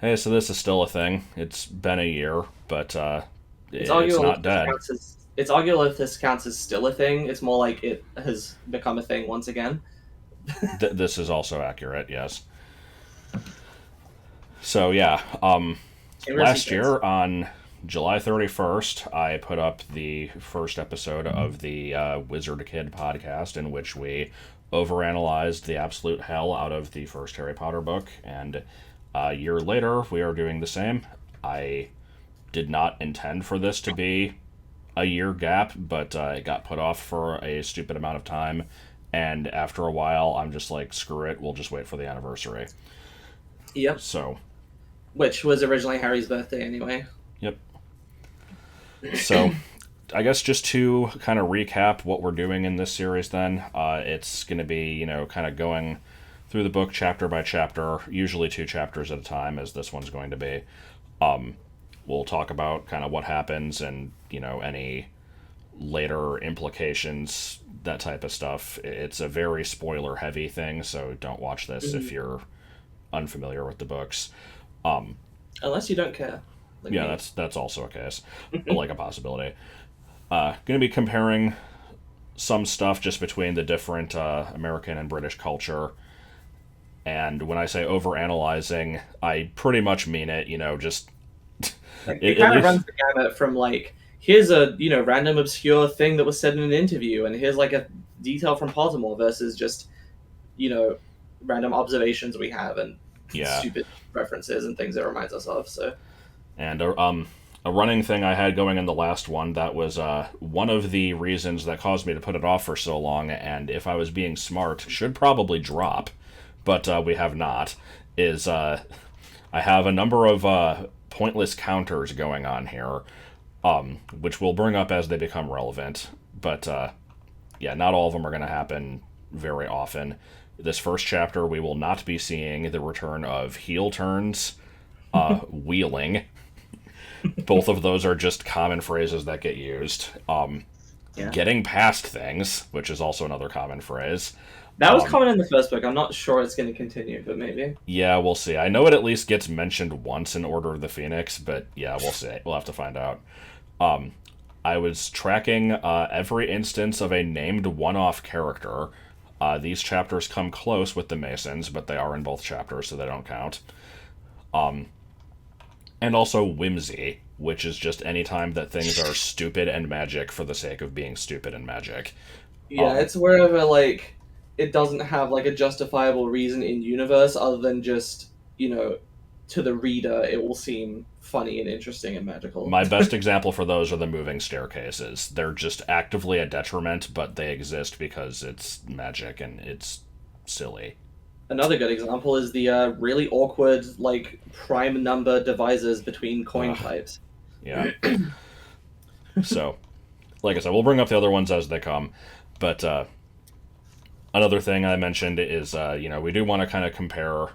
Hey, so this is still a thing. It's been a year, but It's it's arguable not if this dead. counts as it's arguable if this counts as still a thing. It's more like it has become a thing once again. This is also accurate, yes. So yeah, Conspiracy last theories. year on July 31st, I put up the first episode of the Wizard Kid podcast, in which we overanalyzed the absolute hell out of the first Harry Potter book, and a year later, we are doing the same. I did not intend for this to be a year gap, but it got put off for a stupid amount of time. And after a while, I'm just like, screw it, we'll just wait for the anniversary. Yep. So, Which was originally Harry's birthday anyway. yep. So, I guess just to kind of recap what we're doing in this series, then, it's going to be, kind of going through the book chapter by chapter, usually two chapters at a time, as this one's going to be. We'll talk about kind of what happens and, any later implications, that type of stuff. It's a very spoiler heavy thing, so don't watch this if Mhm. you're unfamiliar with the books. Unless you don't care, like Yeah, me. that's also a case, like a possibility. Going to be comparing some stuff just between the different American and British culture. And when I say over analyzing, I pretty much mean it. Just Like it at kind of least, runs the gamut from like here's a random obscure thing that was said in an interview, and here's like a detail from Pottermore versus just you know random observations we have and yeah. stupid references and things it reminds us of. So And a running thing I had going in the last one that was one of the reasons that caused me to put it off for so long. And if I was being smart, should probably drop, but we have not. Is I have a number of pointless counters going on here, which we'll bring up as they become relevant. But yeah, not all of them are going to happen very often. This first chapter, we will not be seeing the return of heel turns, wheeling. Both of those are just common phrases that get used. yeah, Getting past things, which is also another common phrase. that was common in the first book. I'm not sure it's going to continue, but maybe. Yeah, we'll see. I know it at least gets mentioned once in Order of the Phoenix, but yeah, we'll see. We'll have to find out. I was tracking every instance of a named one off character. These chapters come close with the Masons, but they are in both chapters, so they don't count. And also whimsy, which is just any time that things are stupid and magic for the sake of being stupid and magic. Yeah, it's wherever like it doesn't have like a justifiable reason in universe other than just to the reader it will seem funny and interesting and magical. My best example for those are the moving staircases. They're just actively a detriment, but they exist because it's magic and it's silly. Another good example is the really awkward like prime number divisors between coin Ugh, types. yeah. So, like I said, we'll bring up the other ones as they come. But another thing I mentioned is, we do want to kind of compare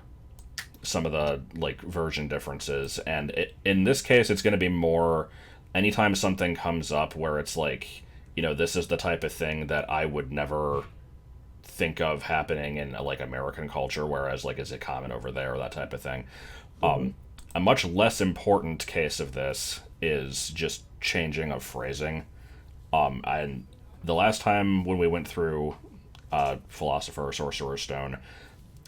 some of the like version differences, and in this case, it's going to be more anytime something comes up where it's like, this is the type of thing that I would never think of happening in like American culture, whereas like is it common over there, that type of thing. Hmm. A much less important case of this is just changing of phrasing. And the last time when we went through Philosopher Sorcerer's Stone,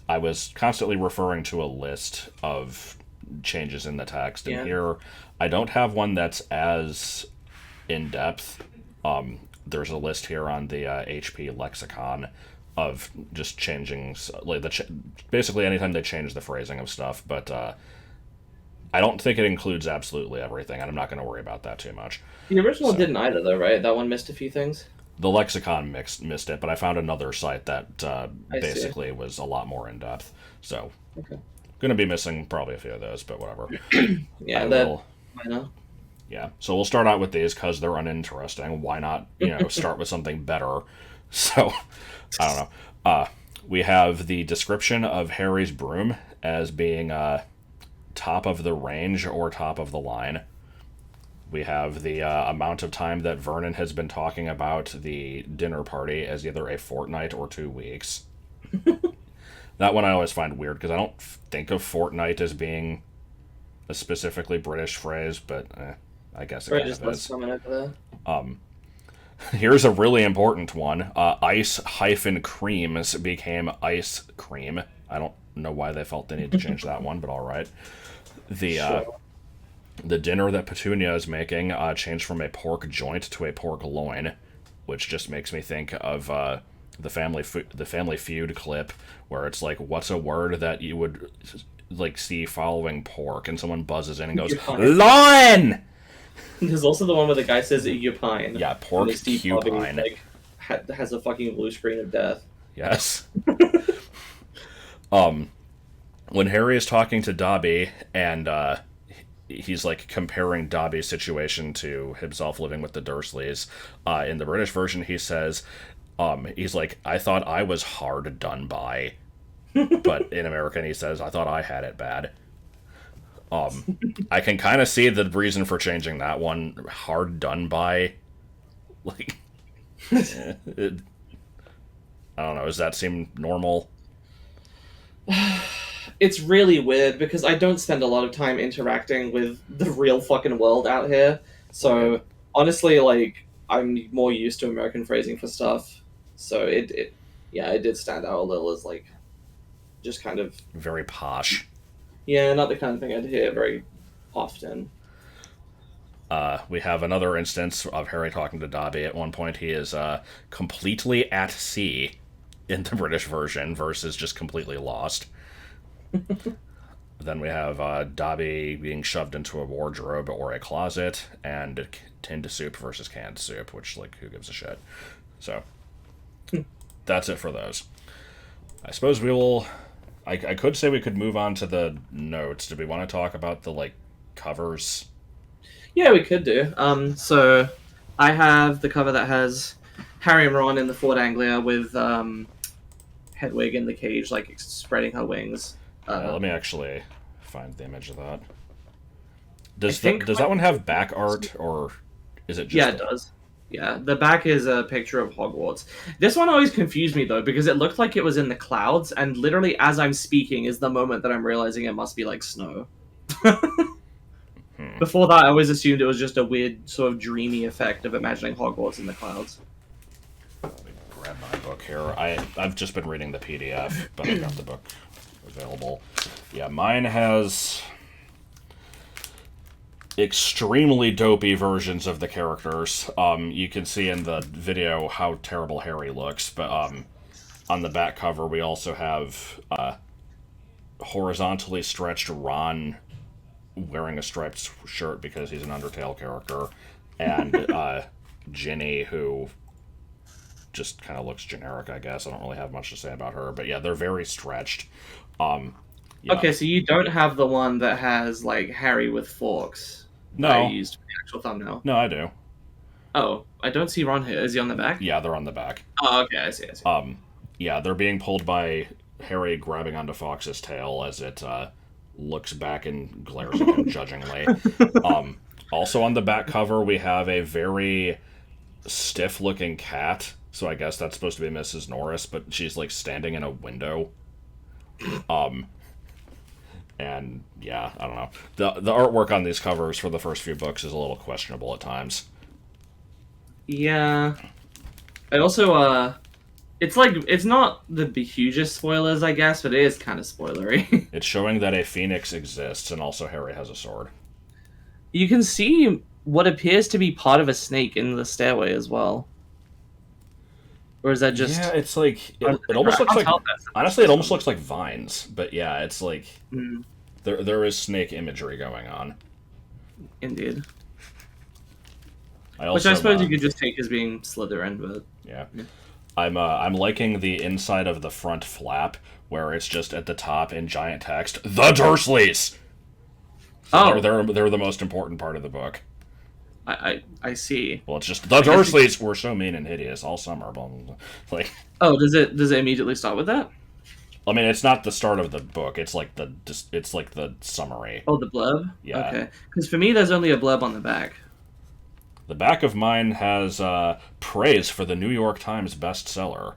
I was constantly referring to a list of changes in the text, and Yeah. here I don't have one that's as in depth. There's a list here on the HP lexicon of just changing, like basically anytime they change the phrasing of stuff, but I don't think it includes absolutely everything, and I'm not going to worry about that too much. The original So didn't either, though, right? That one missed a few things. the lexicon missed it, but I found another site that I see. basically was a lot more in depth. So Okay. going to be missing probably a few of those, but whatever. I Yeah, that will. I know. Yeah. So we'll start out with these because they're uninteresting. Why not, start with something better? So I don't know. We have the description of Harry's broom as being top of the range or top of the line. We have the amount of time that Vernon has been talking about the dinner party as either a fortnight or 2 weeks. That one I always find weird because I don't think of fortnight as being a specifically British phrase, but I guess it Or kind just of less is. common over there. Here's a really important one. Ice hyphen creams became ice cream. I don't know why they felt they need to change that one, but all right. The Sure. the dinner that Petunia is making changed from a pork joint to a pork loin, which just makes me think of the Family Feud clip where it's like, what's a word that you would like see following pork, and someone buzzes in and goes, Cupine. loin. There's also the one where the guy says "Cupine," Yeah, and pork the Steve Harvey cupine. like has a fucking blue screen of death. Yes. When Harry is talking to Dobby and he's like comparing Dobby's situation to himself living with the Dursleys, in the British version he says, he's like, I thought I was hard done by, but in American he says, I thought I had it bad. I can kind of see the reason for changing that one. Hard done by, like, it, I don't know. Does that seem normal? It's really weird because I don't spend a lot of time interacting with the real fucking world out here. Right. So honestly, like I'm more used to American phrasing for stuff. So it yeah, it did stand out a little as like just kind of Very posh. yeah, not the kind of thing I'd hear very often. We have another instance of Harry talking to Dobby. At one point, he is completely at sea in the British version versus just completely lost. Then we have Dobby being shoved into a wardrobe or a closet, and tinned soup versus canned soup, which, like, who gives a shit? So, that's it for those. I suppose we will. I could say we could move on to the notes. Do we want to talk about the, like, covers? Yeah, we could do. So I have the cover that has Harry and Ron in the Fort Anglia with Hedwig in the cage, like spreading her wings. Let me actually find the image of that. I think Does that one have back art, or is it just? yeah, it does. Yeah, the back is a picture of Hogwarts. This one always confused me though because it looked like it was in the clouds, and literally as I'm speaking is the moment that I'm realizing it must be like snow. Before that, I always assumed it was just a weird sort of dreamy effect of imagining Hogwarts in the clouds. Let me grab my book here. I've just been reading the PDF, but I've got the book available. Yeah, mine has extremely dopey versions of the characters. You can see in the video how terrible Harry looks, but on the back cover we also have horizontally stretched Ron wearing a striped shirt because he's an Undertale character, and Ginny, who just kind of looks generic, I guess. I don't really have much to say about her, but yeah, they're very stretched. Yeah. Okay, so you don't have the one that has like Harry with forks. That I No, used for the actual thumbnail. no, I do. Oh, I don't see Ron here. Is he on the back? Yeah, they're on the back. Oh, okay, I see. I see. Yeah, they're being pulled by Harry grabbing onto Fox's tail as it looks back and glares at him judgingly. Also on the back cover, we have a very stiff-looking cat. So I guess that's supposed to be Mrs. Norris, but she's like standing in a window. And yeah, I don't know. The artwork on these covers for the first few books is a little questionable at times. Yeah. I also it's like it's not the hugest spoilers, I guess, but it is kind of spoilery. It's showing that a phoenix exists, and also Harry has a sword. You can see what appears to be part of a snake in the stairway as well. Or is that just Yeah, it's like it almost looks like, honestly, it almost looks like vines. But yeah, it's like Mm, there is snake imagery going on. indeed. I also Which I suppose you could just take as being Slytherin, but yeah. Yeah. I'm liking the inside of the front flap where it's just at the top in giant text, the Dursleys. So Oh. they're the most important part of the book. I see. Well, it's just the Dursleys were so mean and hideous all summer. Blah, blah, blah. Like, Oh, does it immediately start with that? I mean, it's not the start of the book. It's like the summary. Oh, the blurb? Yeah. Okay. Because for me, there's only a blurb on the back. The back of mine has praise for the New York Times bestseller.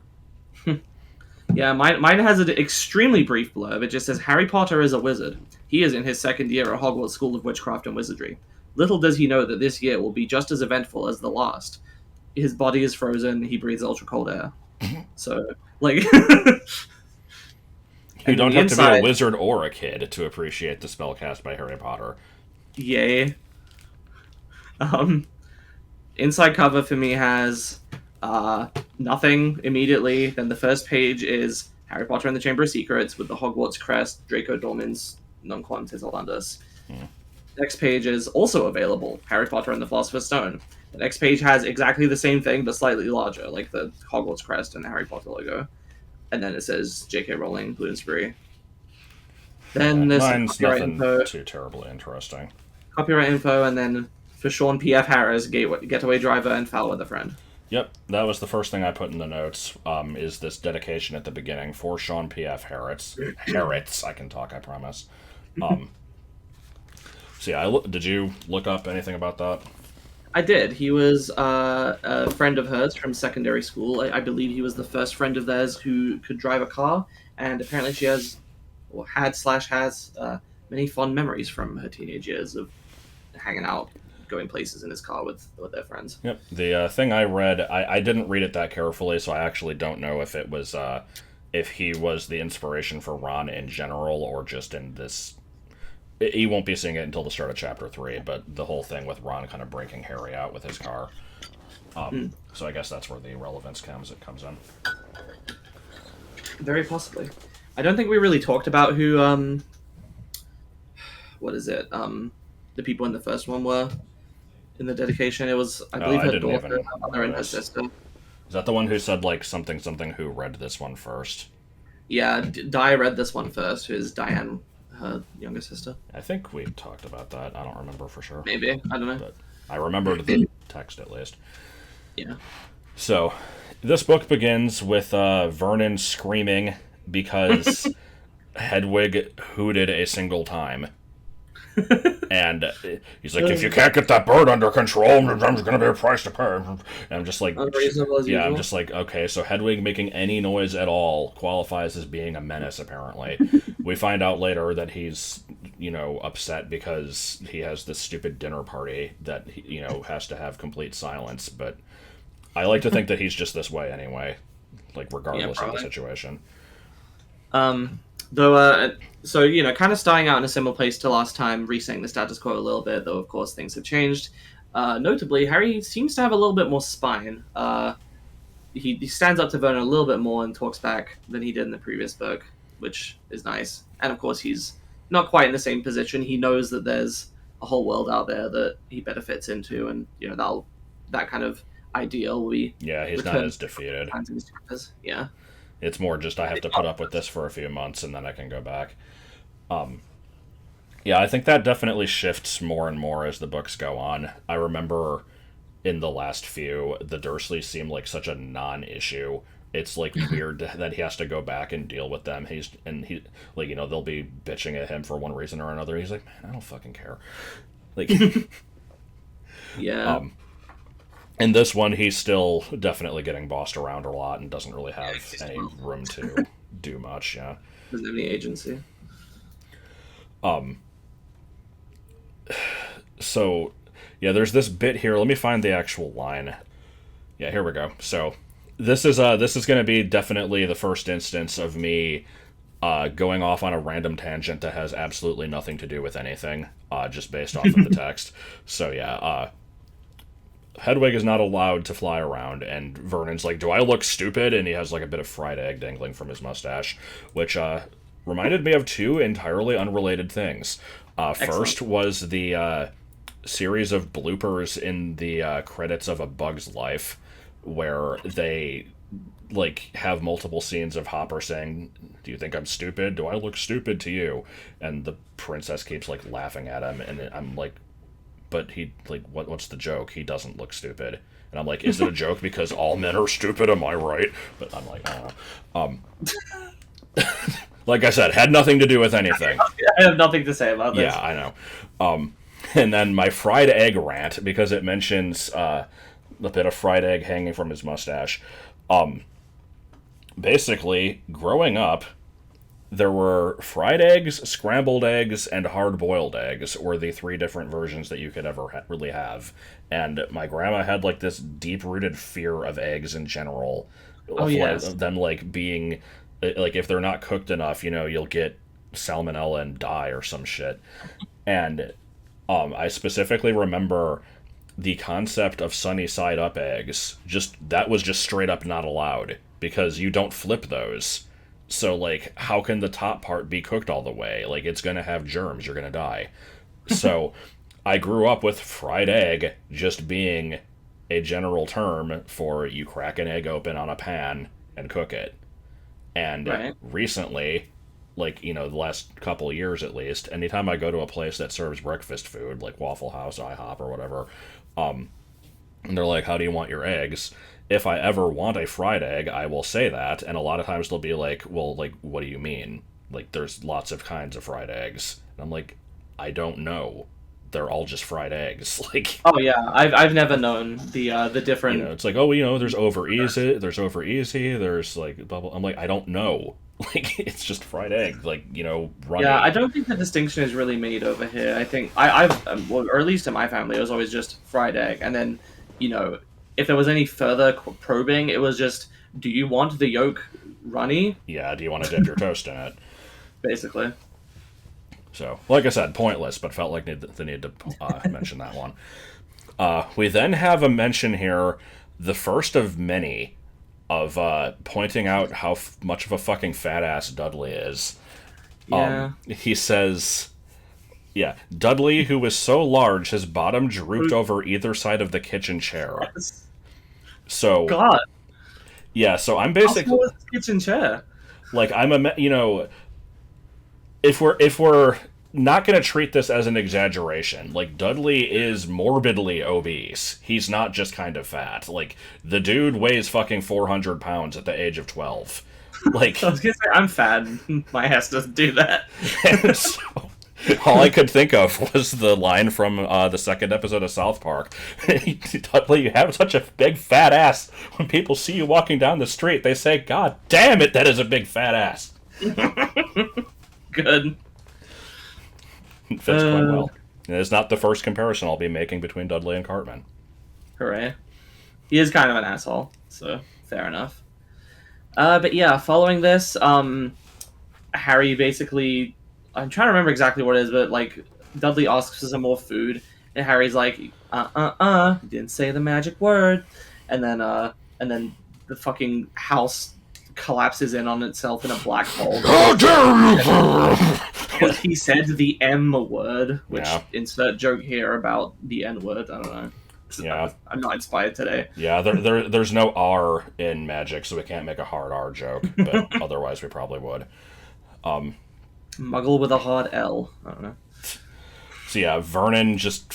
Yeah, mine has an extremely brief blurb. It just says Harry Potter is a wizard. He He is in his second year at Hogwarts School of Witchcraft and Wizardry. Little does he know that this year will be just as eventful as the last. His body is frozen. He breathes ultra cold air. So, like, You and don't the have to be a inside, wizard or a kid to appreciate the spell cast by Harry Potter. yay. Um, inside cover for me has nothing immediately. Then the first page is Harry Potter and the Chamber of Secrets with the Hogwarts crest, Draco Dormans, Non Quam Titilandus. Next page is also available, Harry Potter and the Philosopher's Stone. The next page has exactly the same thing, but slightly larger, like the Hogwarts crest and the Harry Potter logo. And then it says J.K. Rowling, Bloomsbury. Then there's some Mine's copyright nothing info, too terribly interesting. and then for Sean P.F. Harris, Getaway Driver, and Foul Weather Friend. Yep, that was the first thing I put in the notes, is this dedication at the beginning for Sean P.F. Harris. Harris, I can talk, I promise. So yeah, did you look up anything about that? I did. He was a friend of hers from secondary school. I believe he was the first friend of theirs who could drive a car, and apparently she has, or has, many fond memories from her teenage years of hanging out, going places in his car with their friends. Yep. The thing I read, I didn't read it that carefully, so I actually don't know if it was if he was the inspiration for Ron in general or just in this. He won't be seeing it until the start of Chapter 3, but the whole thing with Ron kind of breaking Harry out with his car. So I guess that's where the relevance comes in. Very possibly. I don't think we really talked about who what is it? The people in the first one were in the dedication. It was, I believe, I her didn't daughter, even her mother, and her notice. sister. Is that the one who said, like, something who read this one first? Yeah, Di read this one first, who is Diane, her younger sister. I think we talked about that. I don't remember for sure. Maybe. I don't know. But I remembered the text, at least. Yeah. So, this book begins with Vernon screaming because Hedwig hooted a single time. And he's like, if you can't get that bird under control, there's going to be a price to pay. And I'm just like, Unreasonable as yeah, usual. I'm just like, okay, so Hedwig making any noise at all qualifies as being a menace, apparently. We find out later that he's, upset because he has this stupid dinner party that, has to have complete silence. But I like to think that he's just this way anyway, like, regardless of the situation. Though, so, kind of starting out in a similar place to last time, resetting the status quo a little bit, though, of course, things have changed. Notably, Harry seems to have a little bit more spine. He stands up to Vernon a little bit more and talks back than he did in the previous book, which is nice. And, of course, he's not quite in the same position. He knows that there's a whole world out there that he better fits into, and, that kind of ideal will be... Yeah, he's not as defeated. Yeah. It's more just I have to put up with this for a few months and then I can go back. Yeah, I think that definitely shifts more and more as the books go on. I remember in the last few, the Dursleys seem like such a non-issue. It's like weird that he has to go back and deal with them. He they'll be bitching at him for one reason or another. He's like, man, I don't fucking care. Like, yeah. In this one, he's still definitely getting bossed around a lot and doesn't really have any room to do much, yeah. Doesn't have any agency. So, yeah, there's this bit here. Let me find the actual line. Yeah, here we go. So, this is going to be definitely the first instance of me going off on a random tangent that has absolutely nothing to do with anything, just based off of the text. So, yeah, Hedwig is not allowed to fly around, and Vernon's like, do I look stupid? And he has like a bit of fried egg dangling from his mustache, which reminded me of two entirely unrelated things. First was the series of bloopers in the credits of A Bug's Life, where they like have multiple scenes of Hopper saying, do you think I'm stupid? Do I look stupid to you? And the princess keeps like laughing at him, and I'm like, but he, like, what's the joke? He doesn't look stupid. And I'm like, is it a joke because all men are stupid? Am I right? But I'm like, I don't know. Like I said, had nothing to do with anything. I have nothing to say about this. Yeah, I know. And then my fried egg rant, because it mentions a bit of fried egg hanging from his mustache. Basically, growing up, there were fried eggs, scrambled eggs, and hard-boiled eggs were the three different versions that you could ever really have. And my grandma had like this deep-rooted fear of eggs in general, Oh yes. of them like being like if they're not cooked enough, you'll get salmonella and die or some shit. And I specifically remember the concept of sunny side up eggs. Just that was just straight up not allowed because you don't flip those. So like, how can the top part be cooked all the way? Like, it's gonna have germs. You're gonna die. So, I grew up with fried egg just being a general term for you crack an egg open on a pan and cook it. And Right. recently, like, the last couple of years at least, anytime I go to a place that serves breakfast food, like Waffle House, IHOP, or whatever, and they're like, how do you want your eggs? If I ever want a fried egg, I will say that. And a lot of times they'll be like, well, like, what do you mean? Like, there's lots of kinds of fried eggs. And I'm like, I don't know. They're all just fried eggs. Like, Oh yeah, I've never known the different. it's like, oh, there's over easy, there's like, blah, blah. I'm like, I don't know. Like, it's just fried egg. Like, Yeah, I runny. don't think the distinction is really made over here. I think I've well, or at least in my family, it was always just fried egg, and then you know, if there was any further probing, it was just, do you want the yolk runny? Yeah, do you want to dip your toast in it? Basically. So, like I said, pointless, but felt like the need to mention that one. We then have a mention here, the first of many, of pointing out how much of a fucking fat ass Dudley is. Yeah. He says, yeah, Dudley, who was so large his bottom drooped over either side of the kitchen chair. So, God, yeah, so I'm how basically, small is this kitchen chair? like, if we're not going to treat this as an exaggeration, like Dudley is morbidly obese. He's not just kind of fat. Like the dude weighs fucking 400 pounds at the age of 12. Like, I was gonna say I'm fat. My ass doesn't do that. so, all I could think of was the line from the second episode of South Park. Dudley, you have such a big fat ass. When people see you walking down the street, they say, "God damn it, that is a big fat ass." Good. It fits quite well. And it's not the first comparison I'll be making between Dudley and Cartman. Hooray. He is kind of an asshole, so fair enough. But yeah, following this, Harry basically, I'm trying to remember exactly what it is, but like Dudley asks for some more food, and Harry's like, you didn't say the magic word, and then the fucking house collapses in on itself in a black hole. How dare you! Because he said the M word, which Yeah. insert joke here about the N word. I don't know. Yeah. I'm not inspired today. Yeah, there's no R in magic, so we can't make a hard R joke, but otherwise we probably would. Muggle with a hard L. I don't know. So yeah, Vernon just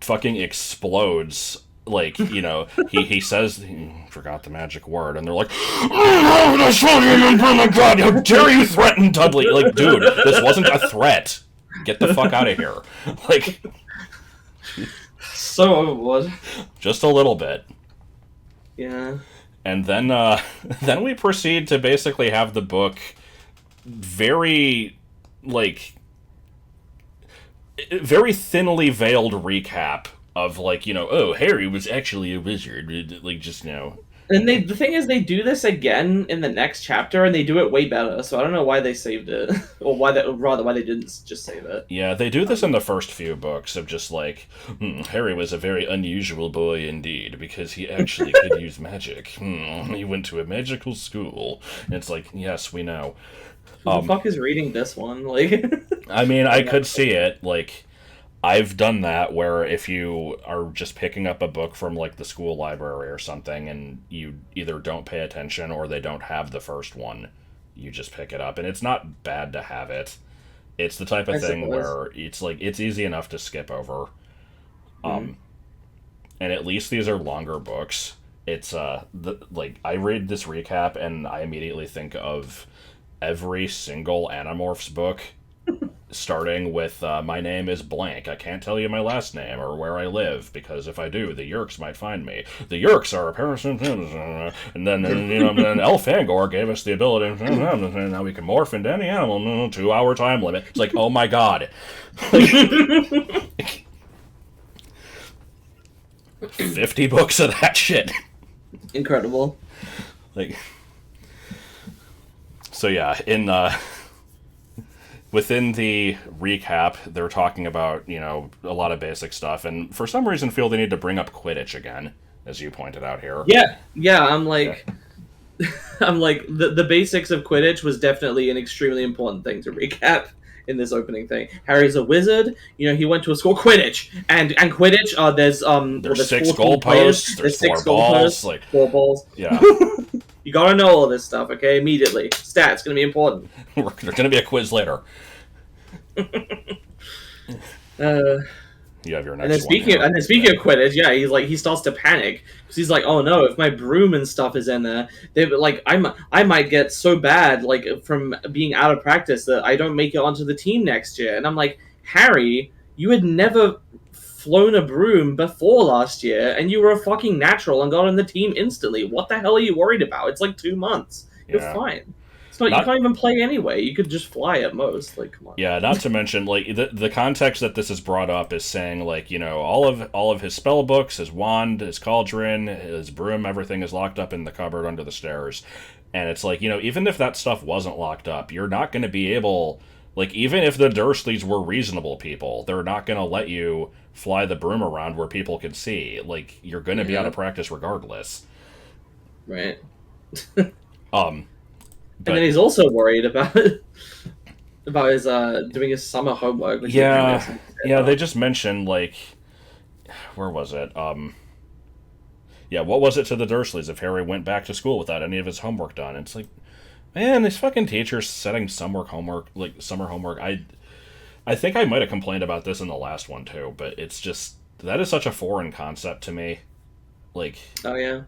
fucking explodes. Like, he says he forgot the magic word, and they're like, "Oh my god, how dare you threaten Dudley!" Like, dude, this wasn't a threat. Get the fuck out of here. Like, So overboard. just a little bit. Yeah. And then then we proceed to basically have the book very, like, very thinly veiled recap of, like, oh, Harry was actually a wizard. Like, just, And the thing is, they do this again in the next chapter, and they do it way better. So I don't know why they saved it, or why they didn't just save it. yeah, they do this in the first few books of just like, Harry was a very unusual boy indeed, because he actually could use magic. He went to a magical school. And it's like, yes, we know. Who the fuck is reading this one? Like, I mean, I could see it. Like, I've done that where if you are just picking up a book from, like, the school library or something, and you either don't pay attention or they don't have the first one, you just pick it up. And it's not bad to have it. It's the type of I thing suppose. where it's, like, it's easy enough to skip over. And at least these are longer books. It's, like, I read this recap and I immediately think of every single Animorphs book starting with my name is blank. I can't tell you my last name or where I live because if I do, the Yerks might find me. The Yerks are a person, and then then Elfangor gave us the ability. Now we can morph into any animal. 2-hour time limit. It's like, oh my god, 50 books of that shit. Incredible. Like, so yeah, in within the recap, they're talking about, a lot of basic stuff, and for some reason feel they need to bring up Quidditch again, as you pointed out here. Yeah. I'm like, I'm like the basics of Quidditch was definitely an extremely important thing to recap in this opening thing. Harry's a wizard. He went to a school Quidditch, and Quidditch. There's six 14 players. goalposts. There's There's 4 six balls. goalposts. Like, 4 balls. yeah, You gotta know all this stuff, okay? Immediately. Stats gonna be important. there's gonna be a quiz later. Uh, You have your and then next one. speaking of Quidditch, yeah, he starts to panic because he's like, oh no, if my broom and stuff is in there, I might get so bad from being out of practice that I don't make it onto the team next year. And I'm like, Harry, you had never flown a broom before last year, and you were a fucking natural and got on the team instantly. What the hell are you worried about? It's like 2 months. You're fine. It's not, you can't even play anyway. You could just fly at most. Like, come on. Yeah, not to mention the context that this is brought up is saying all of his spell books, his wand, his cauldron, his broom, everything is locked up in the cupboard under the stairs. And it's like, even if that stuff wasn't locked up, you're not going to be able, even if the Dursleys were reasonable people, they're not going to let you fly the broom around where people can see. Like, you're going to be out of practice regardless. Right. But, and then he's also worried about his doing his summer homework. Which they just mentioned where was it? What was it to the Dursleys if Harry went back to school without any of his homework done? It's like, man, these fucking teachers setting summer homework. I think I might have complained about this in the last one too, but it's just that is such a foreign concept to me. Oh yeah.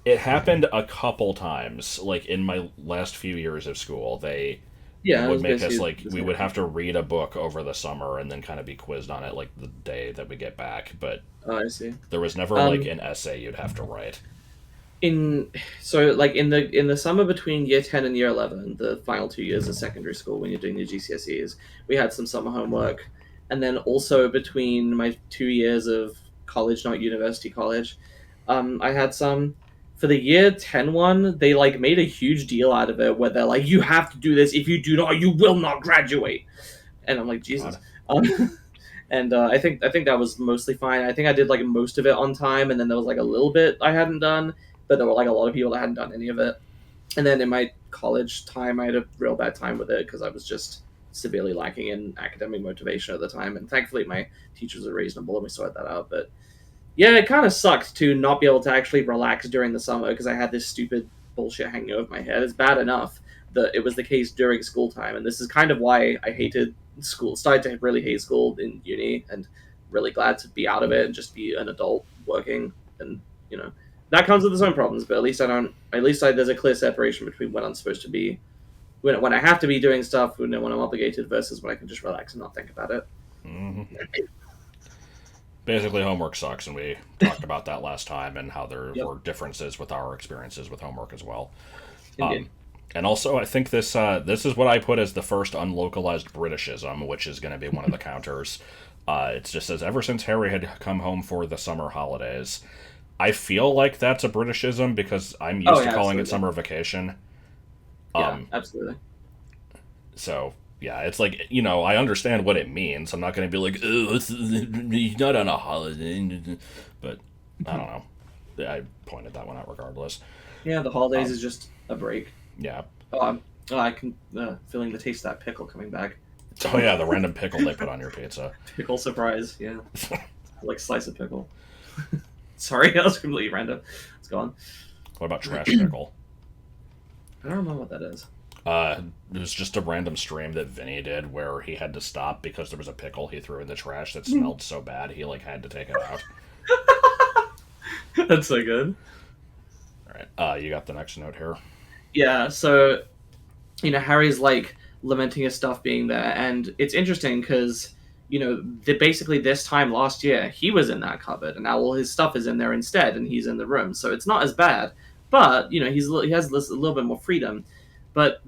It happened a couple times, in my last few years of school. They would make us, we would have to read a book over the summer and then kind of be quizzed on it, the day that we get back. But I see. There was never, an essay you'd have to write. In the summer between year 10 and year 11, the final 2 years of secondary school when you're doing your GCSEs, we had some summer homework. And then also between my 2 years of college, not university college, I had some. For the year 10 one, they made a huge deal out of it where they're like, you have to do this. If you do not, you will not graduate. And I'm like, Jesus. And I think that was mostly fine. I think I did most of it on time, and then there was a little bit I hadn't done, but there were a lot of people that hadn't done any of it. And then in my college time, I had a real bad time with it because I was just severely lacking in academic motivation at the time. And thankfully, my teachers are reasonable and we sorted that out. But yeah, it kind of sucked to not be able to actually relax during the summer because I had this stupid bullshit hanging over my head. It's bad enough that it was the case during school time, and this is kind of why I hated school. Started to really hate school in uni, and really glad to be out of it and just be an adult working. And that comes with its own problems, but at least there's a clear separation between when I'm supposed to be, when I have to be doing stuff, when I'm obligated, versus when I can just relax and not think about it. Mm-hmm. Basically, homework sucks, and we talked about that last time and how there were differences with our experiences with homework as well. And also, I think this is what I put as the first unlocalized Britishism, which is going to be one of the counters. It just says, ever since Harry had come home for the summer holidays. I feel like that's a Britishism because I'm used to calling it summer vacation. Yeah, absolutely. So... yeah, it's I understand what it means. I'm not going to be like, oh, he's not on a holiday. But, I don't know. I pointed that one out regardless. Yeah, the holidays is just a break. Yeah. I can feeling the taste of that pickle coming back. Oh, yeah, the random pickle they put on your pizza. Pickle surprise, yeah. Slice of pickle. Sorry, that was completely random. It's gone. What about trash pickle? I don't remember what that is. It was just a random stream that Vinny did where he had to stop because there was a pickle he threw in the trash that smelled so bad he had to take it out. That's so good. All right, you got the next note here. Yeah, so Harry's lamenting his stuff being there. And it's interesting because, basically this time last year, he was in that cupboard, and now all his stuff is in there instead, and he's in the room. So it's not as bad. But, he has a little bit more freedom. But,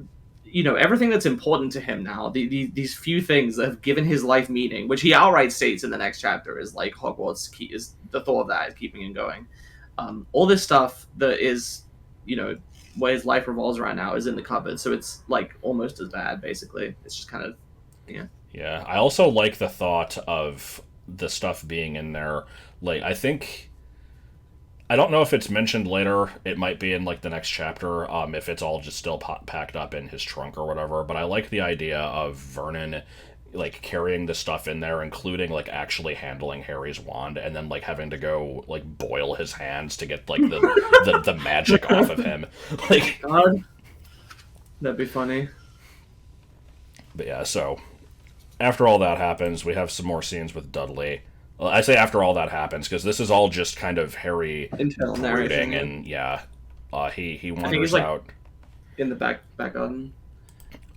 everything that's important to him now, these few things that have given his life meaning, which he outright states in the next chapter, is like Hogwarts is the thought of that is keeping him going. All this stuff that is, where his life revolves around now is in the cupboard, so it's like almost as bad. Basically, it's just kind of, yeah. Yeah, I also like the thought of the stuff being in there. Like, I don't know if it's mentioned later. It might be in like the next chapter. If it's all just still packed up in his trunk or whatever. But I like the idea of Vernon like carrying the stuff in there, including like actually handling Harry's wand, and then like having to go like boil his hands to get like the magic off of him. Like, God, that'd be funny. But yeah, so after all that happens, we have some more scenes with Dudley. Well, I say after all that happens because this is all just kind of Harry internal brooding, narration. and he I think wanders he's like out. in the back garden.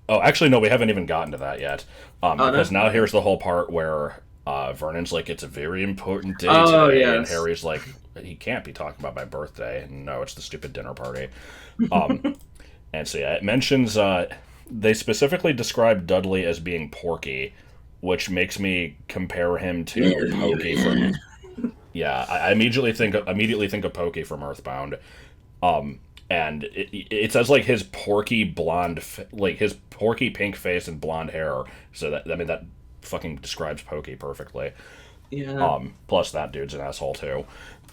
Oh, actually, no, we haven't even gotten to that yet. Because no? now here's the whole part where Vernon's like, it's a very important day Oh, today, yes. and Harry's like, he can't be talking about my birthday. No, it's the stupid dinner party. And so yeah, it mentions they specifically describe Dudley as being porky, which makes me compare him to Pokey from. Yeah, I immediately think of Pokey from Earthbound. And it says like his porky blonde, like his porky pink face and blonde hair. So that fucking describes Pokey perfectly. Yeah. Plus that dude's an asshole too,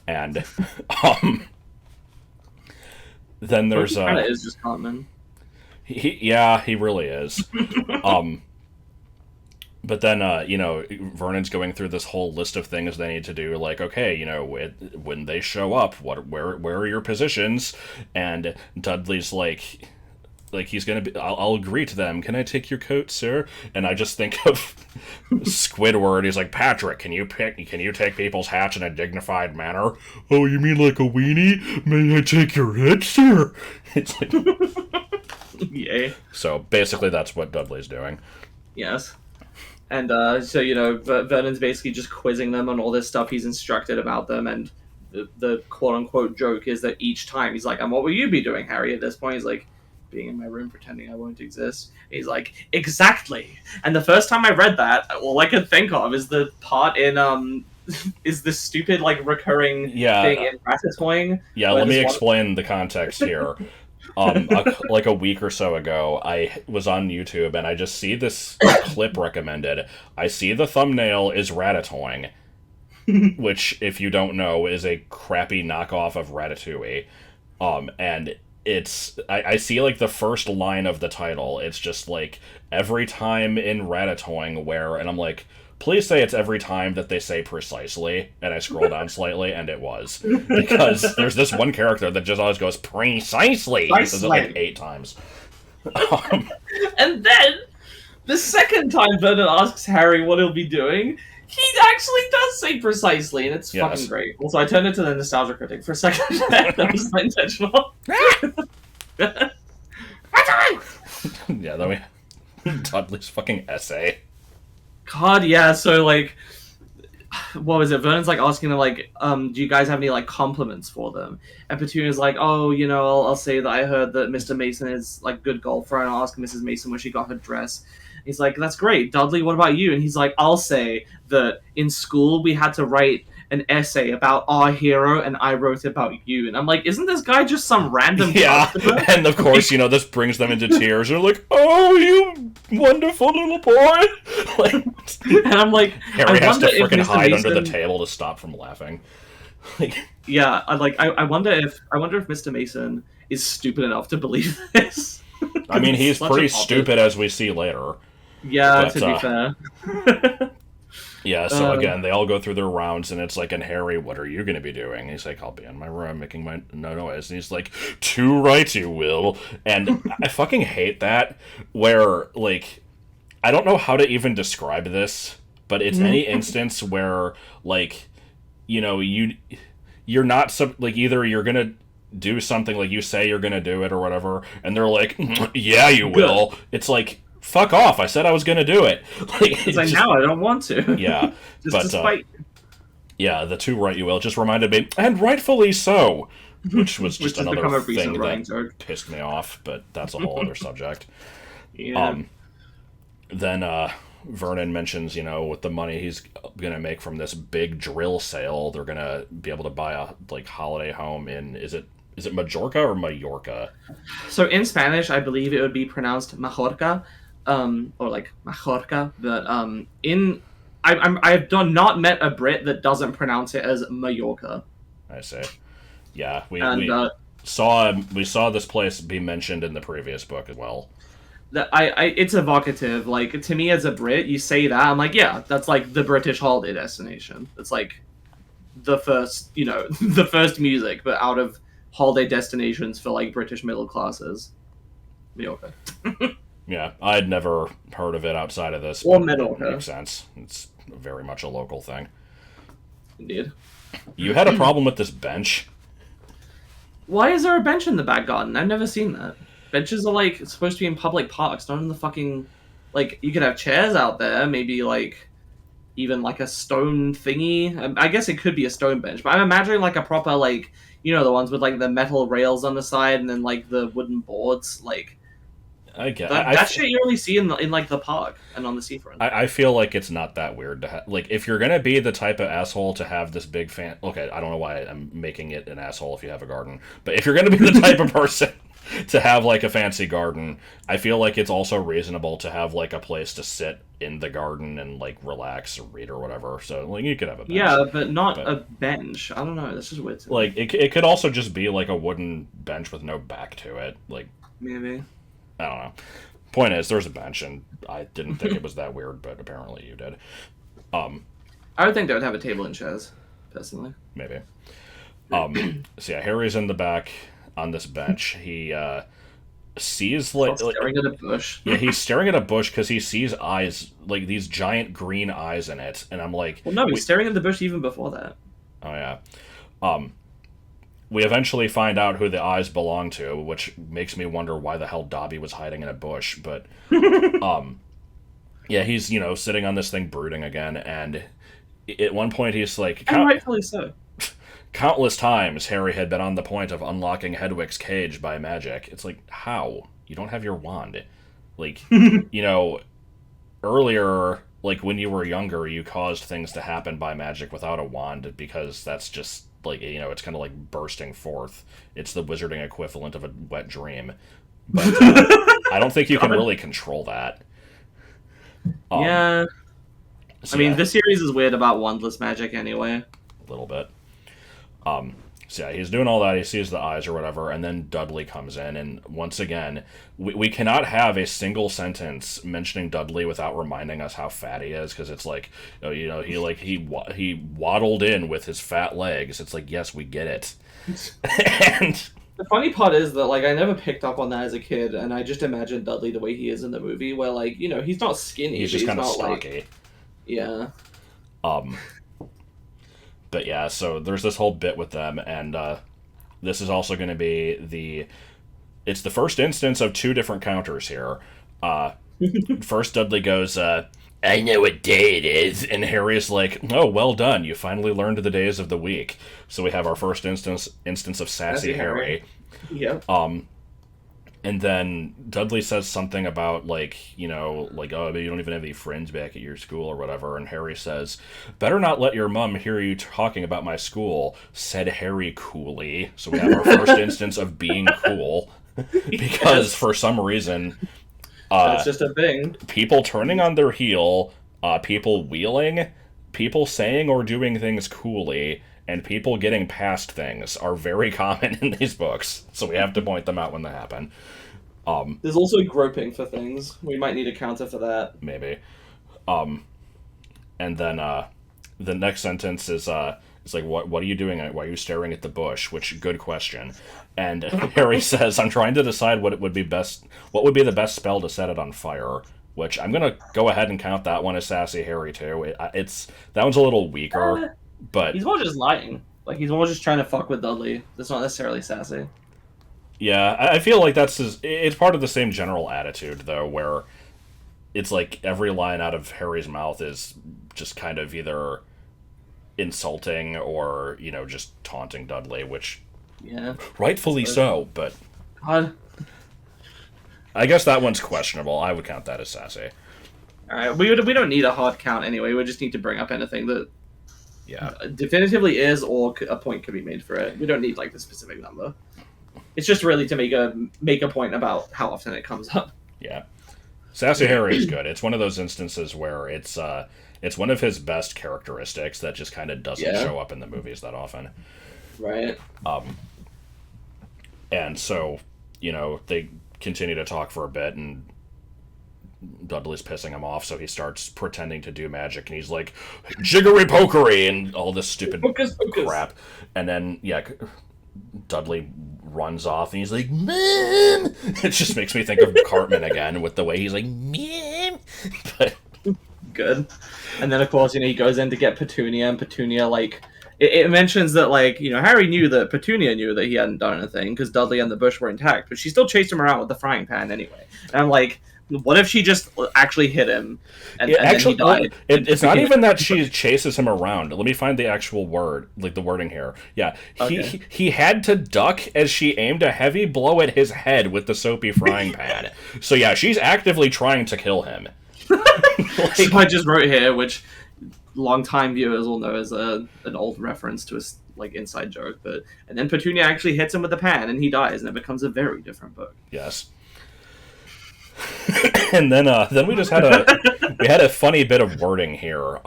and then there's Kind of is just common. he really is. But then, Vernon's going through this whole list of things they need to do. Like, okay, when they show up, where are your positions? And Dudley's like he's gonna be. I'll agree to them. Can I take your coat, sir? And I just think of Squidward. He's like, Patrick, can you take people's hats in a dignified manner? Oh, you mean like a weenie? May I take your head, sir? It's like, Yay. so basically, that's what Dudley's doing. Yes. And so Vernon's basically just quizzing them on all this stuff he's instructed about them, and the quote unquote joke is that each time he's like, "And what will you be doing, Harry?" At this point, he's like, "Being in my room pretending I won't exist." He's like, "Exactly." And the first time I read that, all I could think of is the part in is this stupid like recurring thing in Ratatouille. Yeah, let me explain the context here. Like a week or so ago, I was on YouTube and I just see this clip recommended. I see the thumbnail is Ratatouille, which, if you don't know, is a crappy knockoff of Ratatouille. And I see like the first line of the title. It's just like, every time in Ratatouille where, and I'm like, please say it's every time that they say precisely, and I scroll down slightly, and it was. Because there's this one character that just always goes, precisely! He says it like 8 times. And then, the second time Vernon asks Harry what he'll be doing, he actually does say precisely, and it's fucking great. Also, I turned into the nostalgia critic for a second. That was not intentional. Yeah, then we... Dudley's fucking essay. God, yeah, so, like, what was it? Vernon's, like, asking them, like, do you guys have any, like, compliments for them? And Petunia's like, oh, I'll say that I heard that Mr. Mason is, like, good golfer, and I'll ask Mrs. Mason where she got her dress. He's like, that's great. Dudley, what about you? And he's like, I'll say that in school we had to write an essay about our hero, and I wrote about you. And I'm like, isn't this guy just some random customer? And of course, this brings them into tears. They're like, oh, you wonderful little boy. Like, and I'm like, Harry has to freaking hide under the table to stop from laughing. Yeah, I wonder if Mr. Mason is stupid enough to believe this. I mean, he's pretty stupid, as we see later. Yeah, but, to be fair. Yeah, so again, they all go through their rounds, and it's like, and Harry, what are you going to be doing? He's like, I'll be in my room making my noise. And he's like, too right you will. And I fucking hate that, where, like, I don't know how to even describe this, but it's any instance where, like, you're not, like, either you're going to do something, like, you say you're going to do it or whatever, and they're like, yeah, you will. It's like, fuck off! I said I was gonna do it. Like, It's like, now I don't want to. yeah, Just but to spite yeah, the "to right you will" just reminded me, and rightfully so, which was which just has another become a thing recent that running joke. pissed me off. But that's a whole other subject. Yeah. Then Vernon mentions, with the money he's gonna make from this big drill sale, they're gonna be able to buy a holiday home in is it Majorca or Mallorca? So in Spanish, I believe it would be pronounced Majorca, or like Majorca. But I've not met a Brit that doesn't pronounce it as Mallorca. I say, yeah, And we saw this place be mentioned in the previous book as well. that it's evocative. Like, to me as a Brit, you say that, I'm like, yeah, that's like the British holiday destination. It's like the first, the first music, but out of holiday destinations for like British middle classes. Mallorca. Yeah, I had never heard of it outside of this. Or But Middlorca. it makes sense. It's very much a local thing. Indeed. You had a problem with this bench? Why is there a bench in the back garden? I've never seen that. Benches are like supposed to be in public parks, not in the fucking, like, you could have chairs out there, maybe like even like a stone thingy. I guess it could be a stone bench, but I'm imagining like a proper, like, the ones with like the metal rails on the side and then like the wooden boards, like I get that shit you only see in like the park and on the seafront. I feel like it's not that weird to have. Like, if you're gonna be the type of asshole to have this big fan. Okay, I don't know why I'm making it an asshole if you have a garden, but if you're gonna be the type of person to have like a fancy garden, I feel like it's also reasonable to have like a place to sit in the garden and like relax or read or whatever. So like you could have a bench. Yeah, but not a bench. I don't know. That's just weird. Like it could also just be like a wooden bench with no back to it. Like, Maybe. I don't know. Point is, there's a bench, and I didn't think it was that weird, but apparently you did. I would think they would have a table and chairs, personally. Maybe. So yeah, Harry's in the back on this bench. He sees Staring at a bush. yeah, he's staring at a bush because he sees eyes, like these giant green eyes in it, and I'm like, Well, no, he's staring at the bush even before that. oh yeah. We eventually find out who the eyes belong to, which makes me wonder why the hell Dobby was hiding in a bush. But, yeah, he's, sitting on this thing brooding again, and at one point he's like... And rightfully so. Countless times Harry had been on the point of unlocking Hedwig's cage by magic. It's like, how? You don't have your wand. Like, earlier, like, when you were younger, you caused things to happen by magic without a wand, because that's just... like, it's kind of like bursting forth. It's the wizarding equivalent of a wet dream. But I don't think you can really control that. Yeah. So I mean, yeah, this series is weird about wandless magic anyway. a little bit. So yeah, he's doing all that. He sees the eyes or whatever, and then Dudley comes in, and once again, we cannot have a single sentence mentioning Dudley without reminding us how fat he is, because it's like, he waddled in with his fat legs. It's like, yes, we get it. And The funny part is that, like, I never picked up on that as a kid, and I just imagined Dudley the way he is in the movie, where, like, he's not skinny. he's but just kind of not, stocky. like, yeah. But yeah, so there's this whole bit with them, and this is also going to be it's the first instance of two different counters here. First, Dudley goes, I know what day it is, and Harry's like, oh, well done, you finally learned the days of the week. So we have our first instance of sassy Harry. Yep. And then Dudley says something about, like, oh, but you don't even have any friends back at your school or whatever. And Harry says, better not let your mum hear you talking about my school, said Harry coolly. So we have our first instance of being cool. Because for some reason, it's just a thing. people turning on their heel, people wheeling, people saying or doing things coolly, and people getting past things are very common in these books, so we have to point them out when they happen. There's also groping for things. We might need a counter for that. Maybe. And then the next sentence is it's like, what are you doing? Why are you staring at the bush? Which, good question. And Harry says, I'm trying to decide what would be the best spell to set it on fire. Which I'm gonna go ahead and count that one as sassy Harry too. That one's a little weaker. But he's more just lying. Like, he's more just trying to fuck with Dudley. That's not necessarily sassy. Yeah, I feel like it's part of the same general attitude, though, where it's like every line out of Harry's mouth is just kind of either insulting or just taunting Dudley, which Yeah. rightfully So, so. But God. I guess that one's questionable. I would count that as sassy. All right, we don't need a hard count anyway. We just need to bring up anything that Yeah. definitively is, or a point could be made for it. We don't need like the specific number. It's just really to make a point about how often it comes up. Yeah. Sassy Harry is good. It's one of those instances where it's one of his best characteristics that just kind of doesn't Yeah. show up in the movies that often. Right. And so, they continue to talk for a bit, and Dudley's pissing him off, so he starts pretending to do magic, and he's like, jiggery pokery, and all this stupid Focus. crap. And then, yeah, Dudley runs off, and he's like, Mom! It just makes me think of Cartman again, with the way he's like, Mom! But Good. And then of course, he goes in to get Petunia, and Petunia like it mentions that Harry knew that Petunia knew that he hadn't done anything because Dudley and the bush were intact, but she still chased him around with the frying pan anyway. And I'm like, what if she just actually hit him and then he died? It's not even that she chases him around. Let me find the actual word, like the wording here. Yeah, he had to duck as she aimed a heavy blow at his head with the soapy frying pan. So yeah, she's actively trying to kill him. So I just wrote here, which long-time viewers will know as an old reference to a inside joke. And then Petunia actually hits him with the pan, and he dies, and it becomes a very different book. Yes. And then we just had a funny bit of wording here.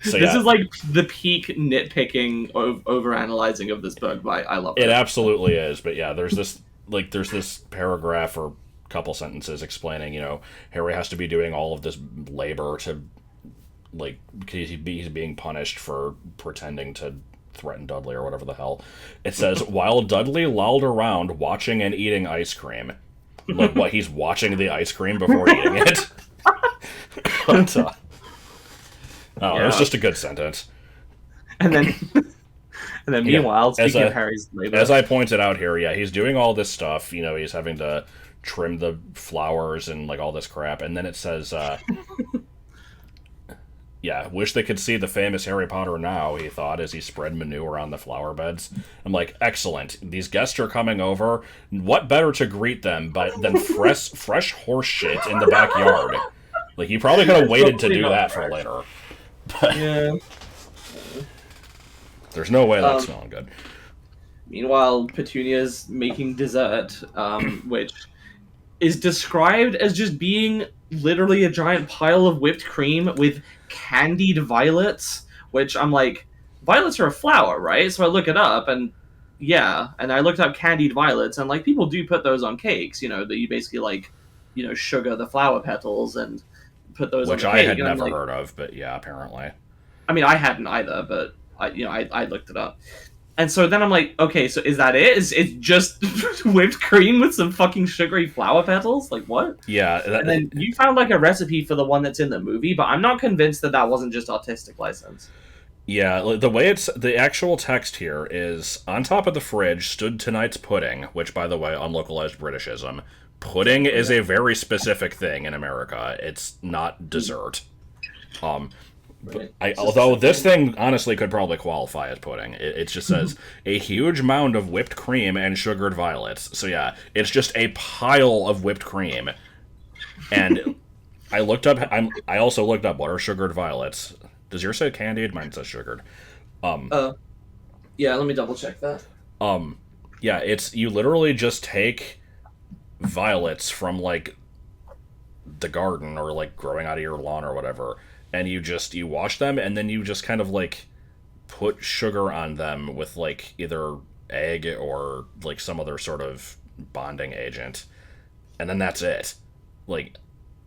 This is like the peak nitpicking, over analyzing of this book, but I love it. It absolutely is. But yeah, there's this paragraph or couple sentences explaining, Harry has to be doing all of this labor to, because he's being punished for pretending to threaten Dudley or whatever the hell. It says, while Dudley lolled around watching and eating ice cream. Like, what, he's watching the ice cream before eating it? But, it was just a good sentence. And then meanwhile, speaking of Harry's labor, as I pointed out here, yeah, he's doing all this stuff. He's having to trim the flowers and all this crap, and then it says, yeah, wish they could see the famous Harry Potter now, he thought, as he spread manure on the flower beds. I'm like, excellent. These guests are coming over. What better to greet them than fresh horse shit in the backyard? You probably could have waited to do that for later. But yeah. There's no way that's smelling good. Meanwhile, Petunia's making dessert, which is described as just being literally a giant pile of whipped cream with candied violets, which I'm like, violets are a flower, right? So I look it up, and yeah, and I looked up candied violets, and people do put those on cakes, that you basically sugar the flower petals and put those which on the cake. I had never heard of, but yeah, apparently. I mean, I hadn't either, but I looked it up. And so then I'm like, okay, so is that it? It's just whipped cream with some fucking sugary flower petals? What? Yeah. And then you found a recipe for the one that's in the movie, but I'm not convinced that wasn't just artistic license. Yeah, the way the actual text here is, on top of the fridge stood tonight's pudding, which, by the way, unlocalized Britishism. Pudding is a very specific thing in America. It's not dessert. Right. Although this thing honestly could probably qualify as pudding. It just says a huge mound of whipped cream and sugared violets. So yeah, it's just a pile of whipped cream. And I also looked up what are sugared violets. Does yours say candied? Mine says sugared. Yeah, let me double check that. Yeah, it's you literally just take violets from the garden or growing out of your lawn or whatever. And you wash them, and then you just kind of put sugar on them with either egg or some other sort of bonding agent, and then that's it.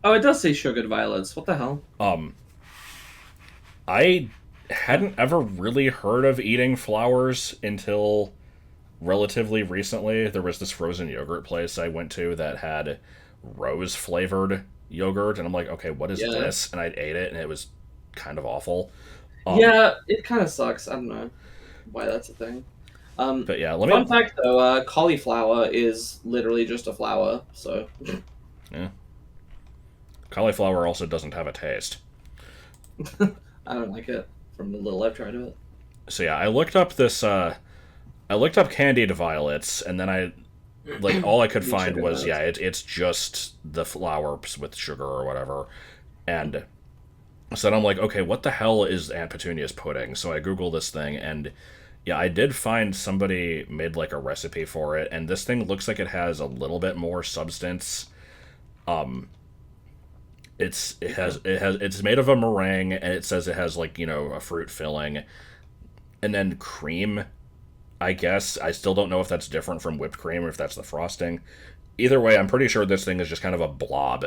Oh, it does say sugared violets. What the hell? I hadn't ever really heard of eating flowers until relatively recently. There was this frozen yogurt place I went to that had rose flavored yogurt, and I'm like, okay, what is this? And I ate it, and it was kind of awful. Yeah, it kind of sucks. I don't know why that's a thing. But yeah, fun fact though, cauliflower is literally just a flower. So yeah, Cauliflower also doesn't have a taste. I don't like it from the little I've tried of it. So yeah, I looked up this. I looked up candied violets, and then I like all I could Need find sugar was notes. it's just the flowers with sugar or whatever, and so then I'm like, okay, what the hell is Aunt Petunia's pudding? So I Google this thing, and yeah, I did find somebody made like a recipe for it, and this thing looks like it has a little bit more substance. It's made of a meringue, and it says it has like a fruit filling, and then cream. I guess I still don't know if that's different from whipped cream or if that's the frosting. Either way, I'm pretty sure this thing is just kind of a blob,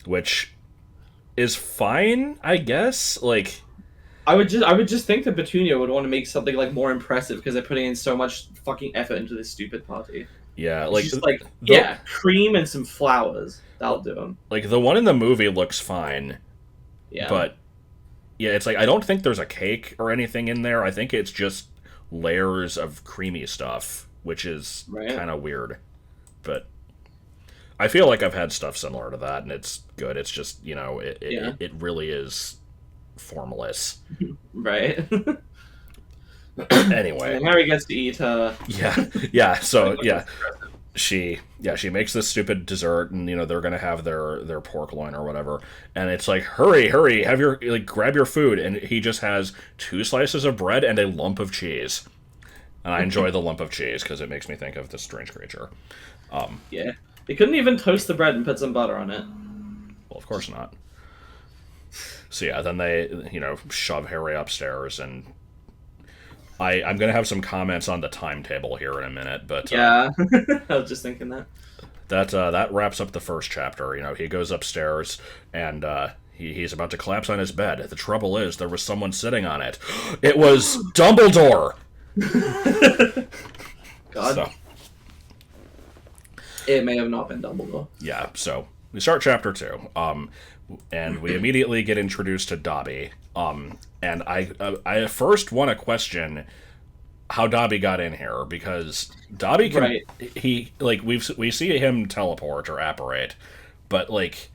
which is fine, I guess. Like, I would just think that Petunia would want to make something like more impressive because they're putting in so much fucking effort into this stupid party. yeah, It's like just like, the yeah, cream and some flowers. That'll do them. like the one in the movie looks fine, Yeah. but yeah, it's like I don't think there's a cake or anything in there. I think it's just layers of creamy stuff, which is Right. kind of weird. But I feel like I've had stuff similar to that, and it's good. It's just Yeah. it really is formless. Right. Anyway, And Harry gets to eat yeah, yeah. So which yeah, is impressive. she makes this stupid dessert, and they're gonna have their pork loin or whatever, and it's like hurry, have your grab your food, and he just has two slices of bread and a lump of cheese, and I enjoy the lump of cheese because it makes me think of this strange creature. Yeah. They couldn't even toast the bread and put some butter on it. Well, of course not. So yeah, then they shove Harry upstairs, and I'm gonna have some comments on the timetable here in a minute, but Yeah. I was just thinking that. that wraps up the first chapter. He goes upstairs, and he's about to collapse on his bed. The trouble is, there was someone sitting on it. It was Dumbledore. God. So It may have not been Dumbledore. yeah, so we start chapter 2, and we immediately get introduced to Dobby. And I first want to question how Dobby got in here, because Dobby can Right. he like we see him teleport or apparate, but like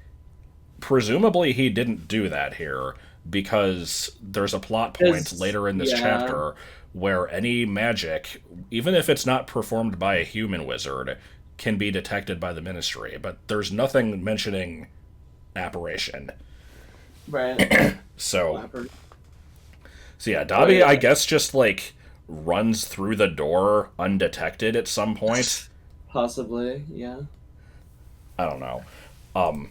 presumably he didn't do that here, because there's a plot point 'Cause- later in this yeah. chapter where any magic, even if it's not performed by a human wizard, can be detected by the Ministry, but there's nothing mentioning apparition. Right. So Flapper. yeah, Dobby, yeah. I guess, just like runs through the door undetected at some point. Possibly, yeah. I don't know. Um,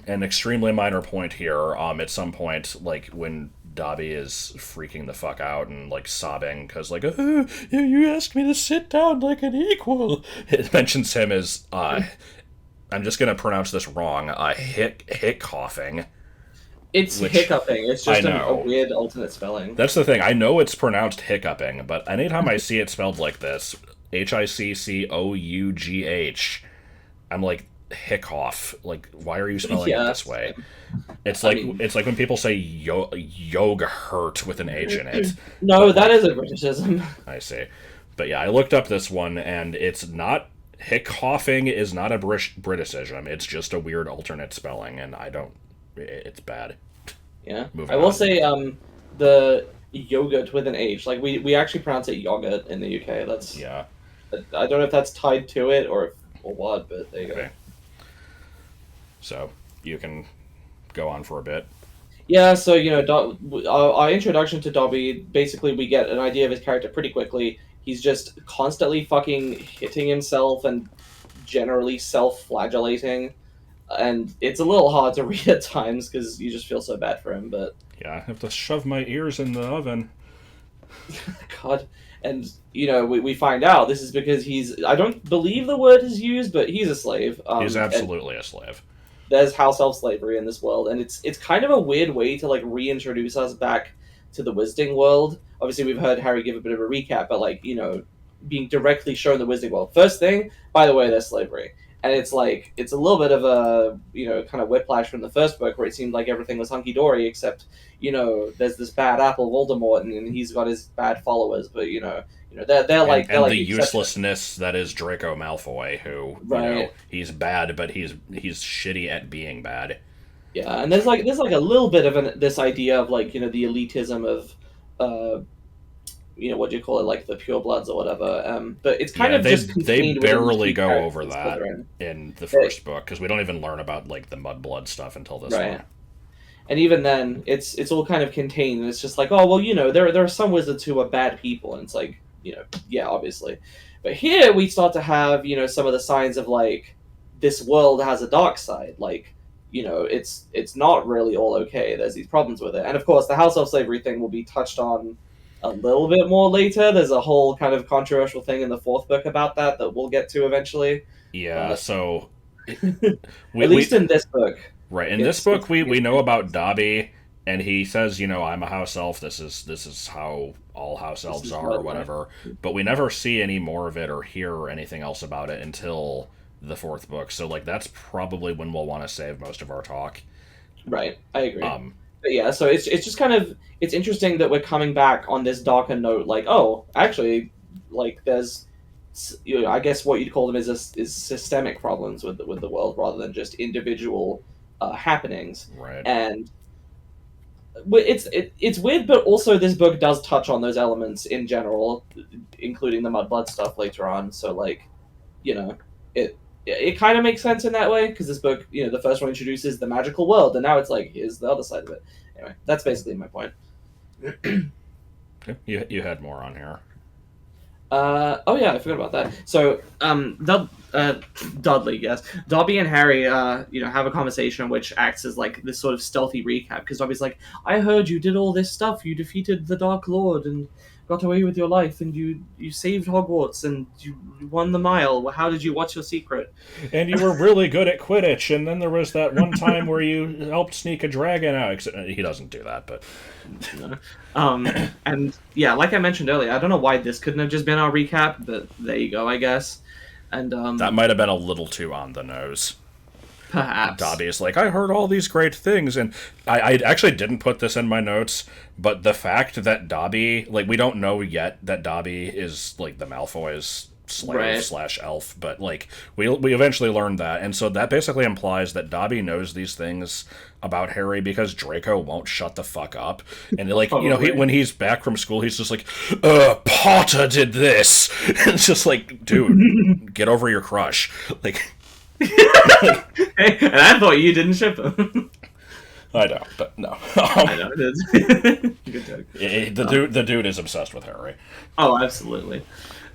an extremely minor point here. At some point, like when Dobby is freaking the fuck out and like sobbing because like, you asked me to sit down like an equal. It mentions him as I'm just gonna pronounce this wrong. Hick coughing. It's Which- hiccuping. It's just I a know. weird alternate spelling. That's the thing. I know it's pronounced hiccuping, but anytime I see it spelled like this, HICCOUGH, I'm like hiccough. Like, why are you spelling it Yeah, this way? It's like mean- it's like when people say yoga hurt with an H in it. No, But, that is a Britishism. I see. But yeah, I looked up this one, and it's not hiccoughing is not a Britishism. It's just a weird alternate spelling, and I don't. It's bad. Yeah. Moving I will on. say, the yogurt with an H, like we actually pronounce it yogurt in the UK. That's Yeah. I don't know if that's tied to it or what, but there you go. Okay. So you can go on for a bit. Yeah, so our introduction to Dobby, basically we get an idea of his character pretty quickly. He's just constantly fucking hitting himself and generally self-flagellating, and it's a little hard to read at times because you just feel so bad for him. But Yeah, I have to shove my ears in the oven. God, and we find out this is because I don't believe the word is used, but he's a slave. He's and absolutely a slave. there's house elf slavery in this world, and it's kind of a weird way to like reintroduce us back to the Wizarding world. Obviously, we've heard Harry give a bit of a recap, but being directly shown the Wizarding world. First thing, by the way, there's slavery, And it's like it's a little bit of a kind of whiplash from the first book where it seemed like everything was hunky dory except there's this bad apple Voldemort and he's got his bad followers, but they're like and the the exception, uselessness that is Draco Malfoy, who right? he's bad, but he's shitty at being bad. Yeah, and there's like a little bit of this idea of like the elitism of what do you call it, like the purebloods or whatever. But it's kind Yeah, of just they contained within these barely two go characters over in that Slytherin. in the first book because we don't even learn about like the mudblood stuff until this Right. one. And even then, it's all kind of contained, and it's just like, oh well, there are some wizards who are bad people, and it's like, yeah, obviously. But here we start to have some of the signs of like this world has a dark side, like it's not really all okay. There's these problems with it, and of course, the house elf slavery thing will be touched on a little bit more later. There's a whole kind of controversial thing in the fourth book about that we'll get to eventually. Yeah, so At least in this book. right in this book we know about Dobby, and he says, I'm a house elf. This is how all house elves are or whatever. But we never see any more of it or hear anything else about it until the fourth book. So like that's probably when we'll want to save most of our talk. Right, I agree. But yeah, so it's just kind of it's interesting that we're coming back on this darker note. Like, oh, actually, like there's, I guess what you'd call them is systemic problems with the world rather than just individual happenings. Right. And it's weird, but also this book does touch on those elements in general, including the mudblood stuff later on. So like, it kind of makes sense in that way because this book, the first one introduces the magical world, and now it's like here's the other side of it. Anyway, that's basically my point. You had more on here. Oh yeah, I forgot about that. So, Dudley, yes, Dobby and Harry, have a conversation which acts as like this sort of stealthy recap because Dobby's like, "I heard you did all this stuff. You defeated the Dark Lord and got away with your life, and you saved Hogwarts and you won the Mile. Well, how did you? What's your secret?" And you were really good at Quidditch, and then there was that one time where you helped sneak a dragon out. He doesn't do that, but and yeah, like I mentioned earlier, I don't know why this couldn't have just been our recap, but there you go, I guess. And that might have been a little too on the nose. Perhaps. Dobby is like, I heard all these great things, and I actually didn't put this in my notes, but the fact that Dobby, like, we don't know yet that Dobby is, like, the Malfoy's slave / elf, but, like, we eventually learned that, and so that basically implies that Dobby knows these things about Harry because Draco won't shut the fuck up, and, like, when he's back from school, he's just like, Potter did this! It's just like, dude, get over your crush. Like... Hey, and I thought you didn't ship him. I know, but no. I know it is. Good joke. The dude is obsessed with Harry. Oh, absolutely.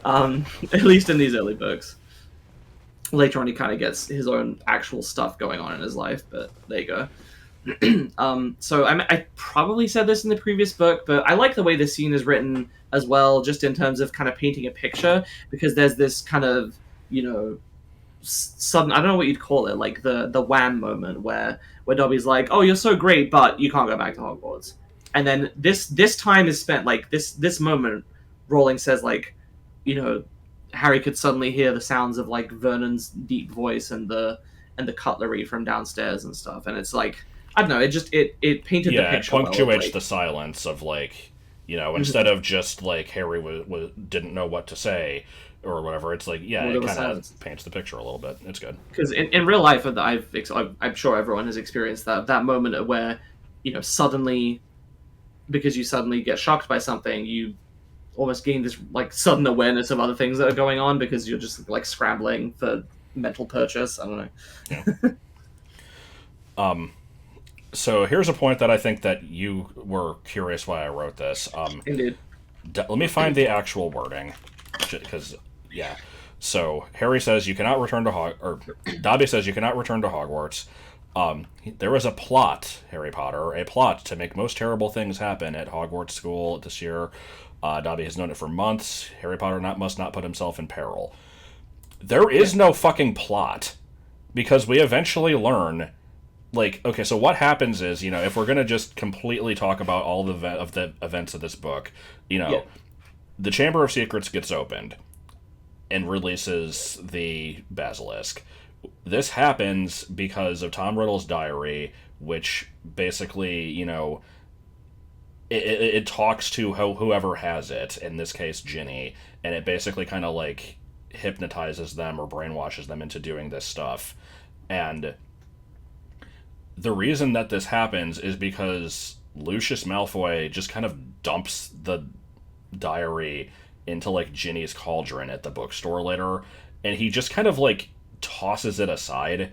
At least in these early books. Later on, he kind of gets his own actual stuff going on in his life, but there you go. So I probably said this in the previous book, but I like the way this scene is written as well, just in terms of kind of painting a picture, because there's this kind of, sudden, I don't know what you'd call it, like the wham moment where Dobby's like, "Oh, you're so great, but you can't go back to Hogwarts." And then this time is spent like this moment. Rowling says like, Harry could suddenly hear the sounds of like Vernon's deep voice and the cutlery from downstairs and stuff, and it's like I don't know, it painted the picture. It punctuates the silence of like instead of just like Harry didn't know what to say or whatever. It's like, it kind of paints the picture a little bit. It's good. Because in real life, I'm sure everyone has experienced that moment where, suddenly, because you suddenly get shocked by something, you almost gain this like sudden awareness of other things that are going on because you're just like scrambling for mental purchase. I don't know. Yeah. So here's a point that I think that you were curious why I wrote this. Indeed. Let me find the actual wording, because so Harry says you cannot return to Dobby says you cannot return to Hogwarts. There was a plot, Harry Potter, a plot to make most terrible things happen at Hogwarts School this year. Dobby has known it for months. Harry Potter must not put himself in peril. There is no fucking plot, because we eventually learn. Like, okay, so what happens is, if we're gonna just completely talk about all the events of this book, the Chamber of Secrets gets opened and releases the basilisk. This happens because of Tom Riddle's diary, which basically, it talks to whoever has it, in this case, Ginny, and it basically kind of like hypnotizes them or brainwashes them into doing this stuff. And the reason that this happens is because Lucius Malfoy just kind of dumps the diary into like Ginny's cauldron at the bookstore later, and he just kind of like tosses it aside.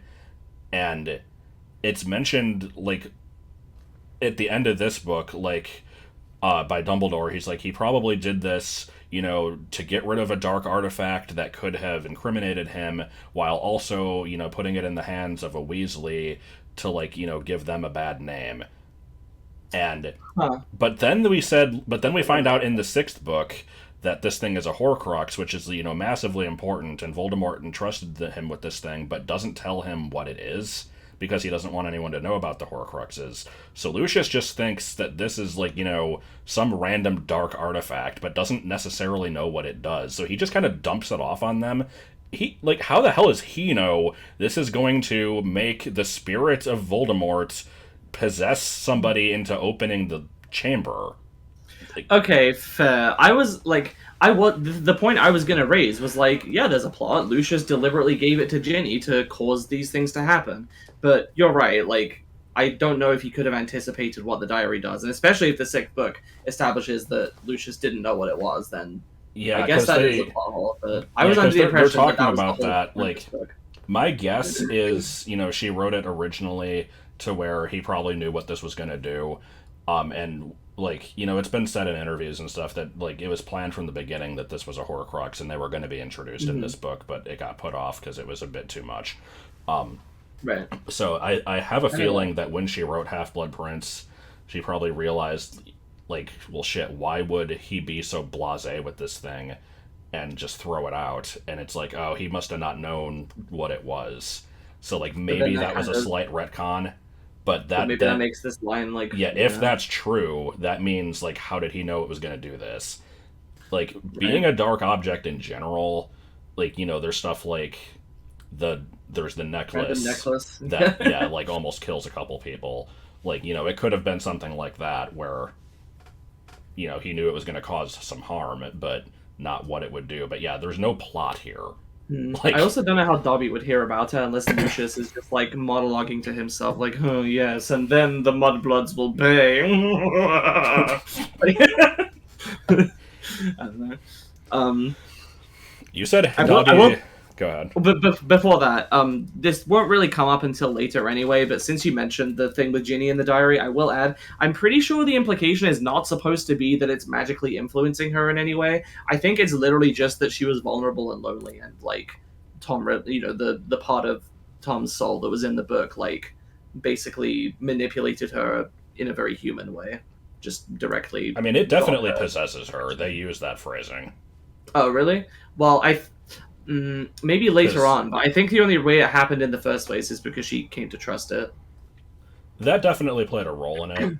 And it's mentioned like at the end of this book, like by Dumbledore, he's like, he probably did this, to get rid of a dark artifact that could have incriminated him, while also, putting it in the hands of a Weasley to like, give them a bad name. And Huh. but then we find out in the sixth book that this thing is a Horcrux, which is massively important, and Voldemort entrusted him with this thing, but doesn't tell him what it is because he doesn't want anyone to know about the Horcruxes. So Lucius just thinks that this is like some random dark artifact, but doesn't necessarily know what it does. So he just kind of dumps it off on them. He like, how the hell does he know this is going to make the spirit of Voldemort possess somebody into opening the chamber? Like, Okay, fair. I was like, I was the point I was gonna raise was like, yeah, there's a plot. Lucius deliberately gave it to Ginny to cause these things to happen. But you're right. Like, I don't know if he could have anticipated what the diary does, and especially if the sixth book establishes that Lucius didn't know what it was, then I yeah, guess because that is a they plot hole. But I yeah, was under because the they're impression that talking that was the about whole that. point of this Like, book. my guess is, she wrote it originally to where he probably knew what this was going to do. And, like, it's been said in interviews and stuff that, like, it was planned from the beginning that this was a Horcrux and they were going to be introduced in Hmm. this book, but it got put off because it was a bit too much. Um, Right. so I have a I don't know. feeling that when she wrote Half Blood Prince, she probably realized, like, well, shit, why would he be so blasé with this thing and just throw it out? And it's like, oh, he must have not known what it was. So, like, But then maybe that that was kind a of, slight retcon. But but that maybe that then, makes this line like, yeah, if yeah, that's true, that means, like, how did he know it was going to do this? Like, being right. a dark object in general, like, there's stuff like there's the Random necklace necklace. that, yeah, like almost kills a couple people. Like, it could have been something like that where, he knew it was going to cause some harm, but not what it would do. But yeah, there's no plot here. Hmm. I Like, also don't know how Dobby would hear about her unless Lucius is just like monologuing to himself, like, "Oh yes, and then the Mudbloods will pay." I don't know. Um, you said I will Dobby. Go ahead. But before that, this won't really come up until later anyway. But since you mentioned the thing with Ginny in the diary, I will add, I'm pretty sure the implication is not supposed to be that it's magically influencing her in any way. I think it's literally just that she was vulnerable and lonely, and like the part of Tom's soul that was in the book, like basically manipulated her in a very human way, just directly I mean, it got definitely her. possesses her. They use that phrasing. Oh, really? Well, maybe later Because on, but I think the only way it happened in the first place is because she came to trust it. that definitely played a role in it.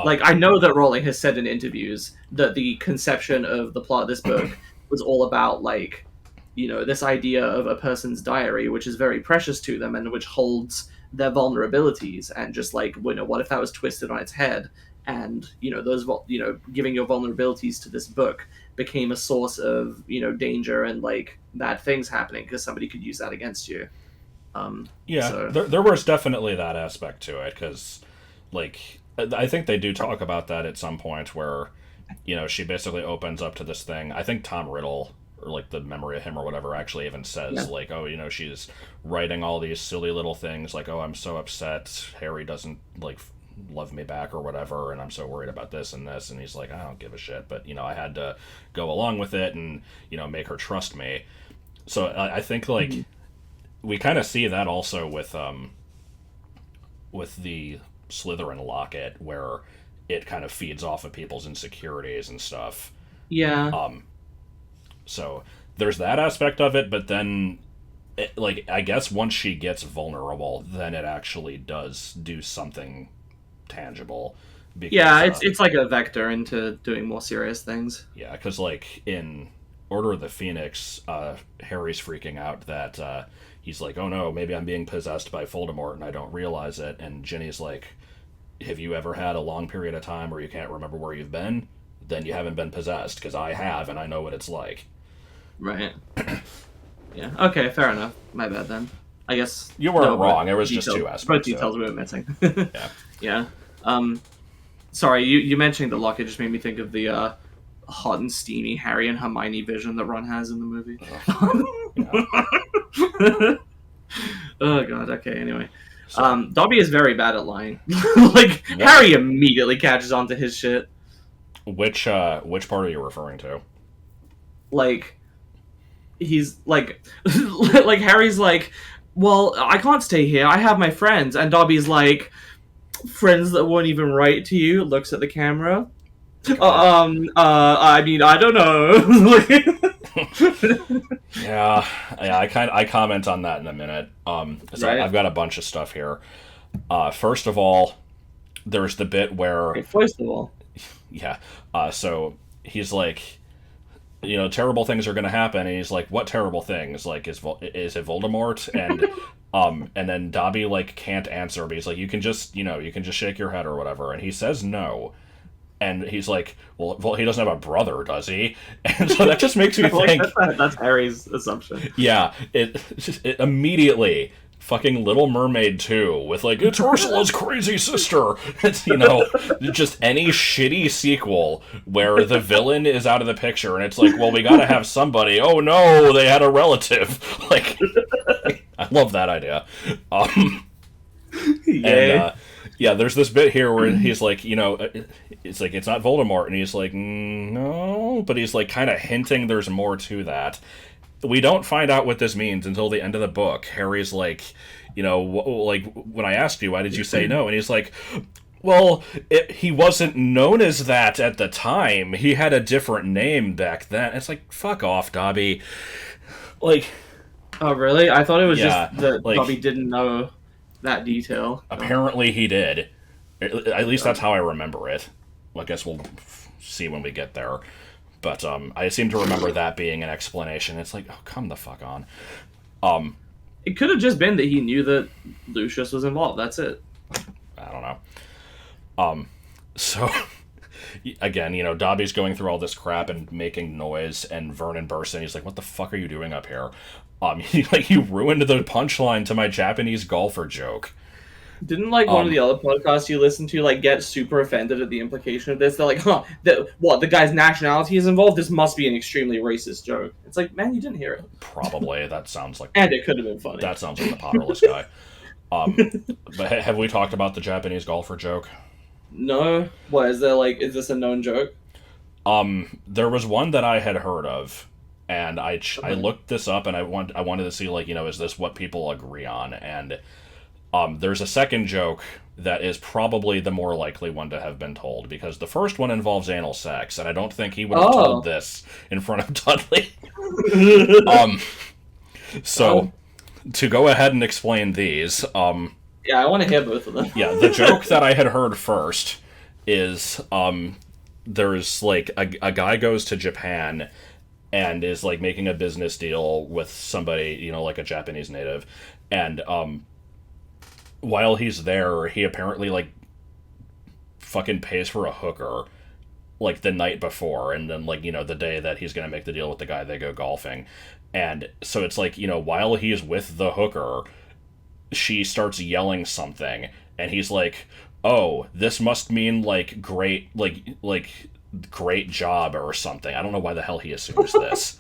Like, Um, I know that Rowling has said in interviews that the conception of the plot of this book was all about, like, this idea of a person's diary, which is very precious to them and which holds their vulnerabilities, and just like, what if that was twisted on its head, and giving your vulnerabilities to this book became a source of danger and like bad things happening because somebody could use that against you. yeah, So there was definitely that aspect to it because, like, I think they do talk about that at some point where, she basically opens up to this thing. I think Tom Riddle, or like the memory of him or whatever, actually even yeah. says like, oh, she's writing all these silly little things like, oh, I'm so upset Harry doesn't like love me back or whatever, and I'm so worried about this and this, and he's like, I don't give a shit, but I had to go along with it and make her trust me. So I think like Mhm. we kind of see that also with the Slytherin locket, where it kind of feeds off of people's insecurities and stuff. Yeah. Um, so there's that aspect of it, but then, like, I guess once she gets vulnerable, then it actually does do something tangible. Yeah, Because, it's like a vector into doing more serious things. yeah, because, like, in Order of the Phoenix, Harry's freaking out that, he's like, oh no, maybe I'm being possessed by Voldemort and I don't realize it. And Ginny's like, have you ever had a long period of time where you can't remember where you've been? Then you haven't been possessed, because I have, and I know what it's like. Right. Yeah. Okay, fair enough. My bad then. I guess you weren't wrong. It was just two aspects. Both details we were missing. Yeah. Yeah. Sorry, you mentioning the locket just made me think of the hot and steamy Harry and Hermione vision that Ron has in the movie. Oh god. Okay. Anyway, Dobby is very bad at lying. Like Harry immediately catches on to his shit. Which part are you referring to? Like, he's like, like Harry's like, well, I can't stay here. I have my friends, and Dobby's like, friends that won't even write to you. Looks at the camera. I mean, I don't know. Yeah. I comment on that in a minute. So Right. I've got a bunch of stuff here. First of all, there's the bit where, Okay, first of all, yeah. So he's like, terrible things are going to happen, and he's like, what terrible things? Like, is it Voldemort? And then Dobby like can't answer, but he's like, you can just shake your head or whatever, and he says no. And he's like, well, he doesn't have a brother, does he? And so that just makes me think... that's Harry's assumption. Yeah, it immediately... Fucking Little Mermaid 2 with, like, it's Ursula's crazy sister. It's, just any shitty sequel where the villain is out of the picture, and it's like, well, we gotta have somebody. Oh, no, they had a relative. Like, I love that idea. And, yeah, there's this bit here where he's like, it's like, it's not Voldemort, and he's like, no, but he's like kind of hinting there's more to that. We don't find out what this means until the end of the book. Harry's like, like, when I asked you, why did you say no? And he's like, well, he wasn't known as that at the time. He had a different name back then. It's like, fuck off, Dobby. Like... Oh, really? I thought it was just that like, Dobby didn't know that detail. Apparently he did. At least that's how I remember it. Well, I guess we'll see when we get there. But I seem to remember that being an explanation. It's like, oh, come the fuck on. It could have just been that he knew that Lucius was involved. That's it. I don't know. So, again, Dobby's going through all this crap and making noise, and Vernon bursts in. He's like, what the fuck are you doing up here? You ruined the punchline to my Japanese golfer joke. Didn't one of the other podcasts you listened to get super offended at the implication of this? They're like, the guy's nationality is involved? This must be an extremely racist joke. It's like, man, you didn't hear it. Probably. That sounds like... And it could have been funny. That sounds like the Potterless guy. But have we talked about the Japanese golfer joke? No. What, is this a known joke? There was one that I had heard of, and I looked this up, and I wanted to see, is this what people agree on? And... there's a second joke that is probably the more likely one to have been told, because the first one involves anal sex, and I don't think he would have told this in front of Dudley. To go ahead and explain these... yeah, I want to hear both of them. Yeah, the joke that I had heard first is, there's, a guy goes to Japan and is, making a business deal with somebody, a Japanese native, and, while he's there, he apparently, fucking pays for a hooker, the night before, and then, the day that he's gonna make the deal with the guy, they go golfing. And so it's while he's with the hooker, she starts yelling something, and he's like, oh, this must mean, great, great job or something. I don't know why the hell he assumes this.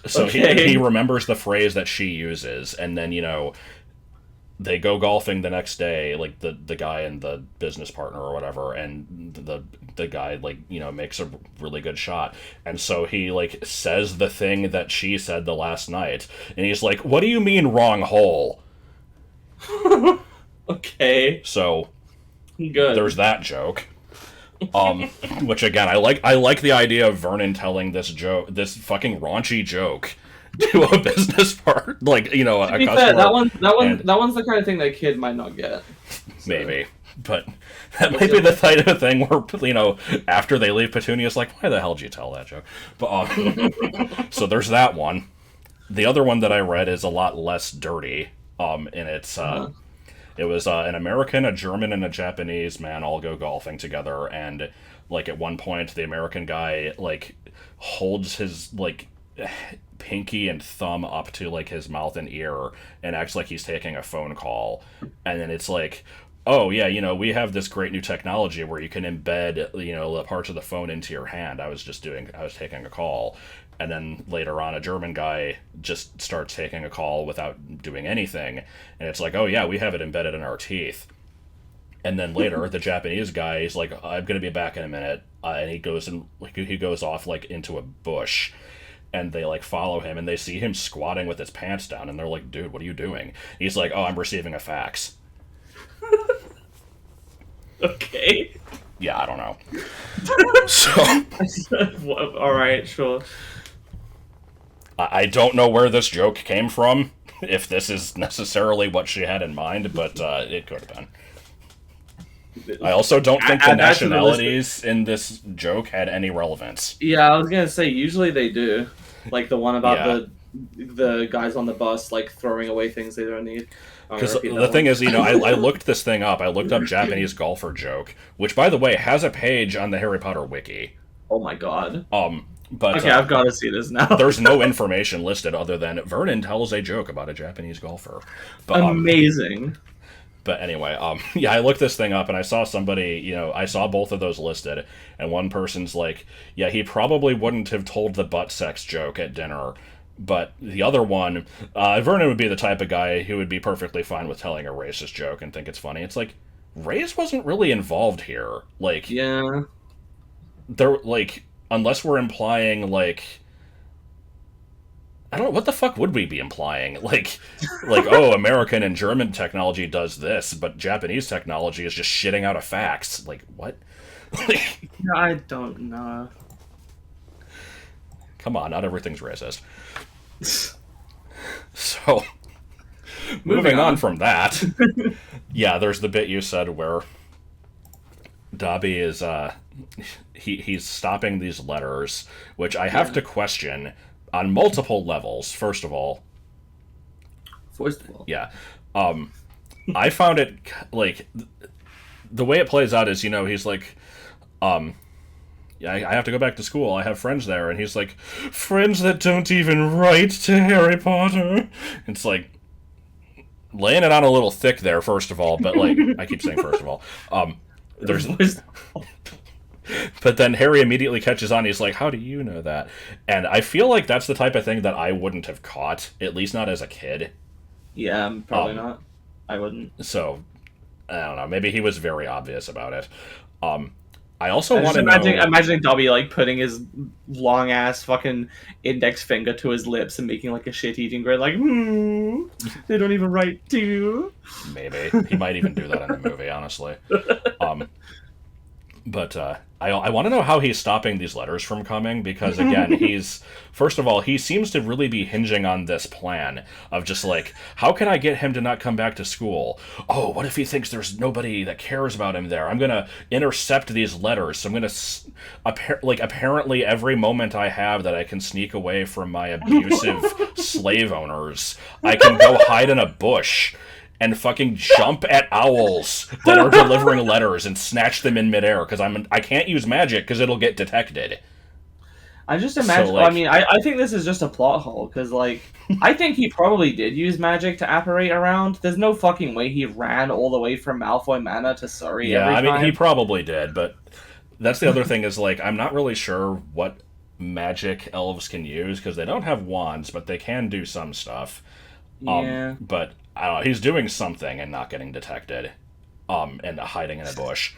So okay. he remembers the phrase that she uses, and then, they go golfing the next day, the guy and the business partner or whatever, and the guy, makes a really good shot. And so he, says the thing that she said the last night, and he's like, what do you mean wrong hole? Okay. So, good. There's that joke. Which, again, I like the idea of Vernon telling this fucking raunchy joke to a business part, a customer. Fair, that one's the kind of thing that a kid might not get. So. Maybe, but that might be the type of thing where after they leave, Petunia's like, "Why the hell did you tell that joke?" But so there's that one. The other one that I read is a lot less dirty. And Uh-huh. it was an American, a German, and a Japanese man all go golfing together, and like at one point, the American guy like holds his like pinky and thumb up to like his mouth and ear and acts like he's taking a phone call, and then it's like, oh yeah, we have this great new technology where you can embed the parts of the phone into your hand. I was taking a call. And then later on, a German guy just starts taking a call without doing anything, and it's like, oh yeah, we have it embedded in our teeth. And then later, the Japanese guy is like, I'm gonna be back in a minute, and he goes off like into a bush, and they like follow him, and they see him squatting with his pants down, and they're like, dude, what are you doing? He's like, oh, I'm receiving a fax. Okay. Yeah, I don't know. So All right, sure. I don't know where this joke came from, if this is necessarily what she had in mind, but it could have been. I also don't think the Add that to the list. nationalities in this joke had any relevance. Yeah, I was gonna say usually they do, like the one about Yeah. the guys on the bus like throwing away things they don't need. I'm gonna Because repeat the that thing one. is, I looked this thing up. I looked up Japanese golfer joke, which, by the way, has a page on the Harry Potter wiki. Oh my god. But Okay, I've got to see this now. there's no information listed other than Vernon tells a joke about a Japanese golfer. But Amazing. But anyway, yeah, I looked this thing up and I saw somebody, I saw both of those listed, and one person's like, yeah, he probably wouldn't have told the butt sex joke at dinner. But the other one, Vernon would be the type of guy who would be perfectly fine with telling a racist joke and think it's funny. It's like, race wasn't really involved here. Like, Yeah. unless we're implying, like, I don't know, what the fuck would we be implying? Oh, American and German technology does this, but Japanese technology is just shitting out a fax. Like, what? I don't know. Come on, not everything's racist. So, moving on from that, yeah, there's the bit you said where Dobby is, he's stopping these letters, which I have to question on multiple levels. First of all, yeah, I found it like the way it plays out is he's like, yeah, I have to go back to school. I have friends there, and he's like, friends that don't even write to Harry Potter. It's like laying it on a little thick there. First of all, but like I keep saying first of all, there's. But then Harry immediately catches on. He's like, how do you know that? And I feel like that's the type of thing that I wouldn't have caught, at least not as a kid. Yeah, probably not. I wouldn't. So, I don't know. Maybe he was very obvious about it. I also want to know... Imagining Dobby, like, putting his long-ass fucking index finger to his lips and making, like, a shit-eating grin, like, they don't even write to you. Maybe. He might even do that in the movie, honestly. But I want to know how he's stopping these letters from coming, because, again, first of all, he seems to really be hinging on this plan of just like, how can I get him to not come back to school? Oh, what if he thinks there's nobody that cares about him there? I'm going to intercept these letters. So I'm going to, apparently every moment I have that I can sneak away from my abusive slave owners, I can go hide in a bush and fucking jump at owls that are delivering letters and snatch them in midair, because I can't use magic because it'll get detected. I just imagine. So, like, I mean, I think this is just a plot hole because, like, I think he probably did use magic to apparate around. There's no fucking way he ran all the way from Malfoy Manor to Surrey. Yeah, every I mean, time. he probably did, but that's the other thing is, like, I'm not really sure what magic elves can use because they don't have wands, but they can do some stuff. Yeah. But I don't know. He's doing something and not getting detected. And hiding in a bush.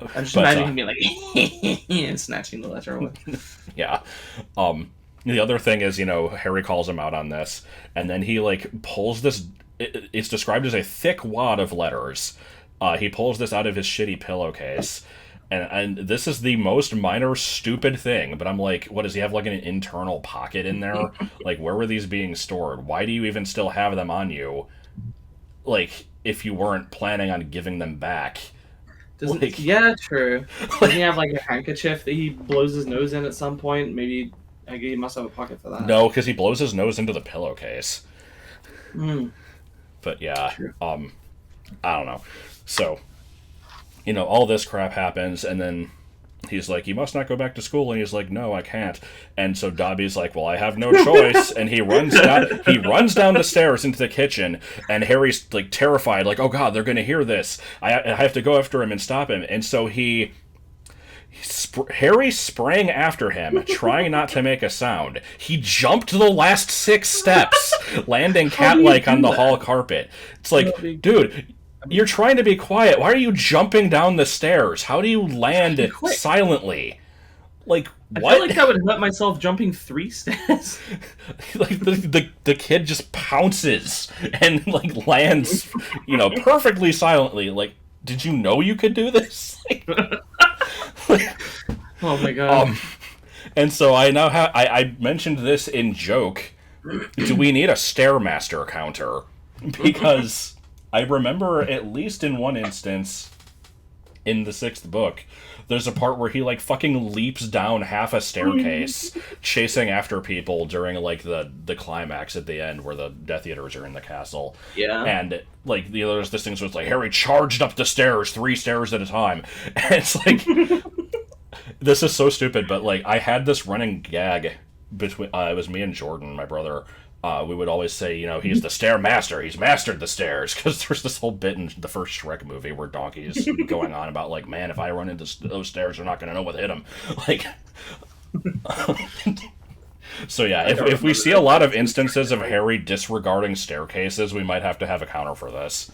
I'm just imagining him being like, and snatching the letter away. Yeah. The other thing is, Harry calls him out on this, and then he, like, pulls this... It's described as a thick wad of letters. He pulls this out of his shitty pillowcase, and this is the most minor stupid thing, but I'm like, what, does he have, like, an internal pocket in there? Like, where were these being stored? Why do you even still have them on you? Like, if you weren't planning on giving them back. Yeah, true. Doesn't he have, like, a handkerchief that he blows his nose in at some point? Maybe I guess you must have a pocket for that. No, because he blows his nose into the pillowcase. Mm, But yeah, true. I don't know. So, all this crap happens, and then he's like, "You must not go back to school," and he's like, "No, I can't." And so Dobby's like, "Well, I have no choice," and he runs down. He runs down the stairs into the kitchen, and Harry's like terrified, like, "Oh God, they're gonna hear this. I have to go after him and stop him." And so Harry sprang after him, trying not to make a sound. He jumped the last 6 steps, landing cat-like on the hall carpet. It's like, dude, you're trying to be quiet. Why are you jumping down the stairs? How do you land silently? Like, what? I feel like I would hurt myself jumping 3 stairs. Like the kid just pounces and like lands, perfectly silently. Like, did you know you could do this? Oh my god. And so I now I mentioned this in joke. Do we need a Stairmaster counter? Because I remember, at least in one instance, in the 6th book, there's a part where he like fucking leaps down half a staircase, chasing after people during like the climax at the end where the Death Eaters are in the castle. Yeah. And like there's this thing where it's like Harry charged up the stairs 3 stairs at a time, and it's like this is so stupid, but like I had this running gag between it was me and Jordan, my brother. We would always say, he's the stair master. He's mastered the stairs, because there's this whole bit in the first Shrek movie where Donkey is going on about like, man, if I run into those stairs, they're not going to know what hit him. Like, so yeah, if we see a lot of instances of Harry disregarding staircases, we might have to have a counter for this.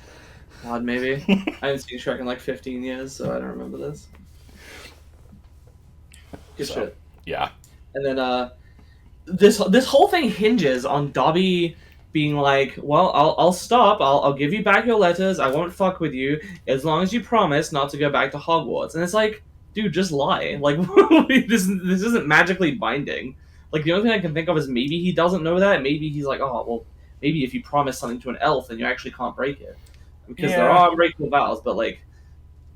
God, maybe. I haven't seen Shrek in like 15 years, so I don't remember this. Good shit. Yeah. And then this whole thing hinges on Dobby being like, "Well, I'll stop. I'll give you back your letters. I won't fuck with you as long as you promise not to go back to Hogwarts." And it's like, dude, just lie. Like, this isn't magically binding. Like, the only thing I can think of is maybe he doesn't know that. Maybe he's like, oh, well, maybe if you promise something to an elf, then you actually can't break it, because there are unbreakable vows. But like,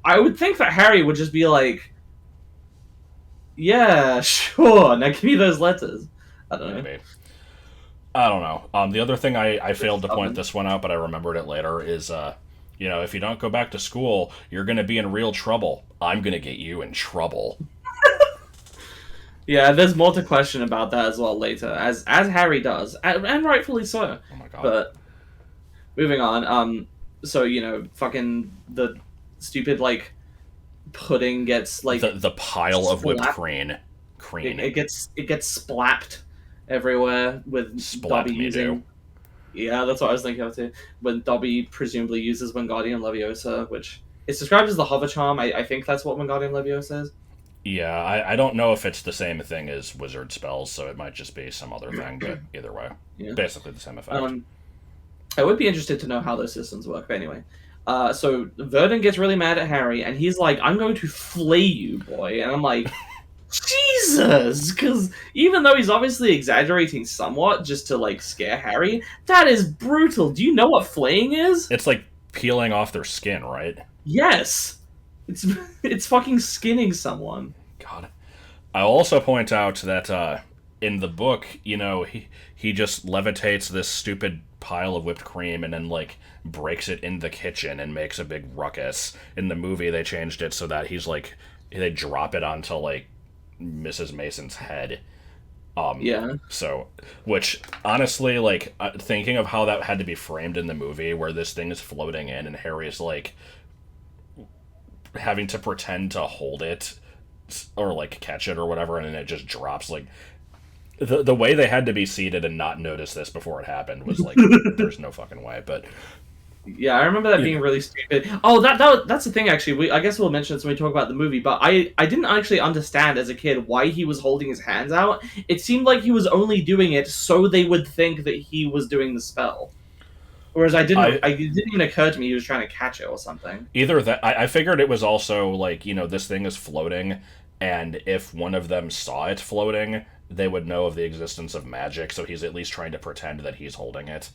I would think that Harry would just be like, "Yeah, sure. Now give me those letters." I don't know. Maybe. I don't know. The other thing I failed to point this one out, but I remembered it later, is, if you don't go back to school, you're going to be in real trouble. I'm going to get you in trouble. Yeah, there's more to question about that as well later, as Harry does, and rightfully so. Oh my god. But moving on, so fucking the stupid like pudding gets like the pile of whipped splat- cream. It gets splapped everywhere with Dobby using. Yeah, that's what I was thinking of too. When Dobby presumably uses Wingardium Leviosa, which it's described as the hover charm. I think that's what Wingardium Leviosa is. Yeah, I don't know if it's the same thing as wizard spells, so it might just be some other thing, but either way. Yeah. Basically the same effect. I would be interested to know how those systems work, but anyway. So Verdon gets really mad at Harry, and he's like, "I'm going to flay you, boy." And I'm like, Jesus! Because even though he's obviously exaggerating somewhat just to, like, scare Harry, that is brutal. Do you know what flaying is? It's like peeling off their skin, right? Yes! It's fucking skinning someone. God. I'll also point out that in the book, he just levitates this stupid pile of whipped cream and then, like, breaks it in the kitchen and makes a big ruckus. In the movie, they changed it so that they drop it onto, like, Mrs. Mason's head. Yeah. So, which, honestly, like, thinking of how that had to be framed in the movie, where this thing is floating in and Harry's, like, having to pretend to hold it or, like, catch it or whatever, and then it just drops, like, the way they had to be seated and not notice this before it happened was, like, there's no fucking way, but... Yeah, I remember that being really stupid. Oh, that's the thing, actually. I guess we'll mention this when we talk about the movie, but I didn't actually understand as a kid why he was holding his hands out. It seemed like he was only doing it so they would think that he was doing the spell. Whereas it didn't even occur to me he was trying to catch it or something. Either that... I figured it was also, like, this thing is floating, and if one of them saw it floating, they would know of the existence of magic, so he's at least trying to pretend that he's holding it.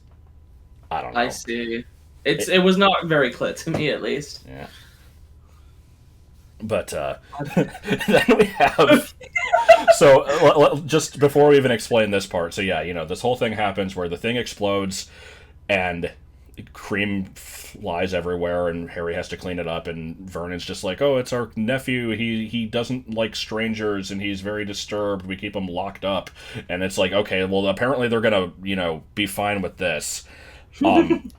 I don't know. I see. It was not very clear to me, at least. Yeah. But then we have So just before we even explain this part, so yeah, this whole thing happens where the thing explodes and cream flies everywhere, and Harry has to clean it up, and Vernon's just like, oh, it's our nephew, he doesn't like strangers and he's very disturbed, we keep him locked up. And it's like, okay, well, apparently they're gonna be fine with this. And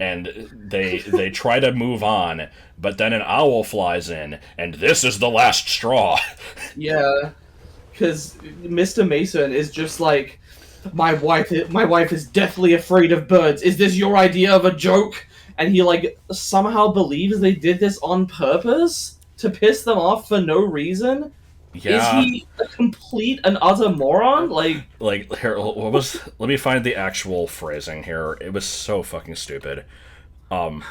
they try to move on, but then an owl flies in, and this is the last straw. Yeah, because Mr. Mason is just like, my wife is deathly afraid of birds. Is this your idea of a joke? And he like somehow believes they did this on purpose to piss them off for no reason. Is Yeah, he a complete and utter moron? like here, what was? Let me find the actual phrasing here. It was so fucking stupid. Um,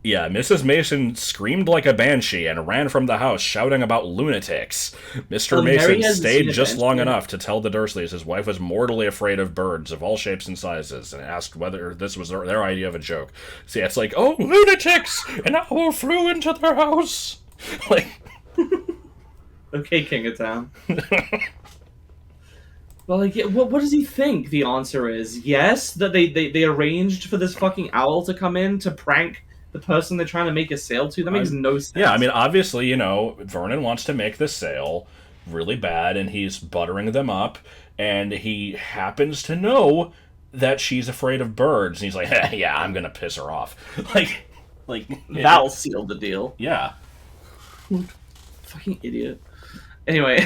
Yeah, Mrs. Mason screamed like a banshee and ran from the house, shouting about lunatics. Mr. Harry Mason hasn't seen stayed a just long banshee. enough to tell the Dursleys his wife was mortally afraid of birds of all shapes and sizes, and asked whether this was their idea of a joke. See, it's like, oh, lunatics! An owl flew into their house! Like, Okay, King of Town. Well, like, what does he think? The answer is yes, that they arranged for this fucking owl to come in to prank the person they're trying to make a sale to. That makes no sense. yeah, I mean, obviously, Vernon wants to make this sale really bad, and he's buttering them up, and he happens to know that she's afraid of birds, and he's like, yeah, I'm gonna piss her off. like, That'll seal the deal. yeah. Fucking idiot. Anyway,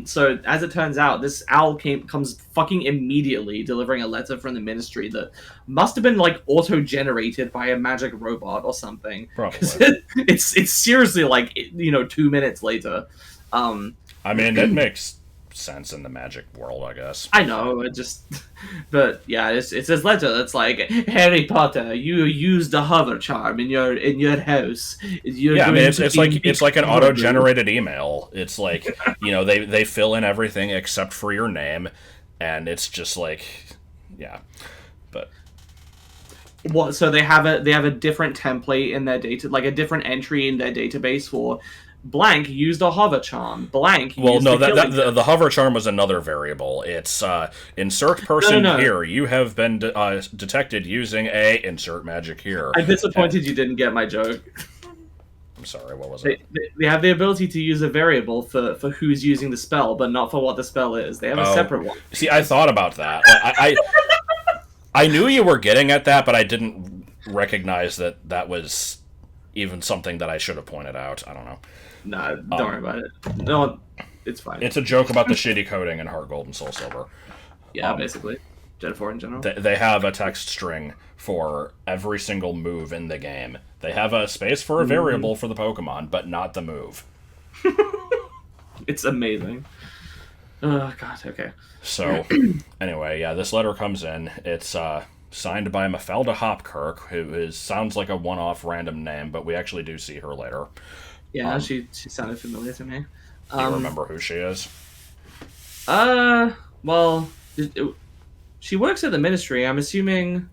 so as it turns out, this owl comes fucking immediately, delivering a letter from the ministry that must have been like auto-generated by a magic robot or something. Probably. It's seriously like 2 minutes later. I mean, it makes sense in the magic world, I guess. I know, but yeah, it's this letter that's like, Harry Potter, you used a hover charm in your house. Yeah, I mean, it's like an auto-generated email. It's like, they fill in everything except for your name, and it's just like, yeah, but What? So they have a different template in their data, like a different entry in their database for blank used a hover charm. Blank. well, used no, a killing the hover charm was another variable. It's insert person No. here. You have been detected using a insert magic here. I'm disappointed you didn't get my joke. I'm sorry, what was They, it? they have the ability to use a variable for who's using the spell, but not for what the spell is. They have a separate one. See, I thought about that. I knew you were getting at that, but I didn't recognize that was even something that I should have pointed out. I don't know. Nah, don't worry about it. No, it's fine. It's a joke about the shitty coding in Heart Gold and Soul Silver. Yeah, basically. Gen 4 in general. They have a text string for every single move in the game. They have a space for a variable for the Pokemon, but not the move. It's amazing. Oh, God, okay. So, anyway, yeah, this letter comes in. It's signed by Mafalda Hopkirk, who sounds like a one-off random name, but we actually do see her later. Yeah, she sounded familiar to me. Do you remember who she is? Well, she works at the Ministry. I'm assuming.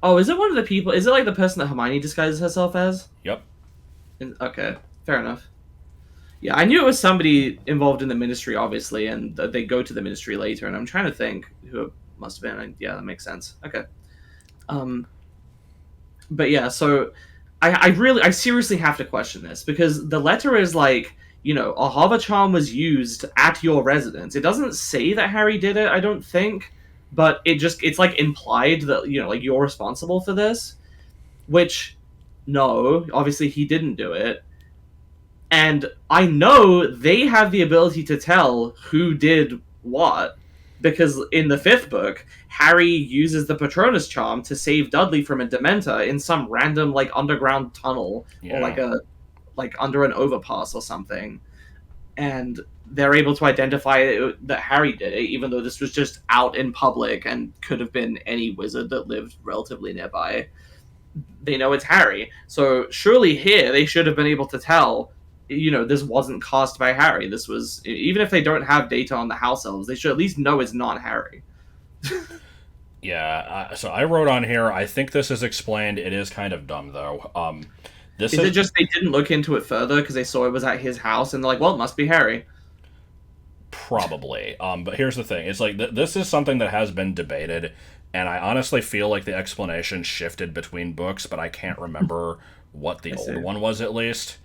Oh, is it one of the people? Is it like the person that Hermione disguises herself as? Yep. Okay, fair enough. Yeah, I knew it was somebody involved in the Ministry, obviously, and they go to the Ministry later. And I'm trying to think who it must have been. Yeah, that makes sense. Okay. But yeah, so I seriously have to question this because the letter is like, a hover charm was used at your residence. It doesn't say that Harry did it, I don't think, but it's like implied that, like you're responsible for this, which, no, obviously he didn't do it. And I know they have the ability to tell who did what, because in the fifth book, Harry uses the Patronus charm to save Dudley from a Dementor in some random like underground tunnel Yeah. or like under an overpass or something, and they're able to identify that Harry did it, even though this was just out in public and could have been any wizard that lived relatively nearby. They know it's Harry, so surely here they should have been able to tell. This wasn't cast by Harry. This was, even if they don't have data on the house elves, they should at least know it's not Harry. Yeah, so I wrote on here, I think this is explained. It is kind of dumb, though. This Is it just they didn't look into it further because they saw it was at his house and they're like, well, it must be Harry? Probably. But here's the thing. It's like this is something that has been debated, and I honestly feel like the explanation shifted between books, but I can't remember what the I old see. one was at least.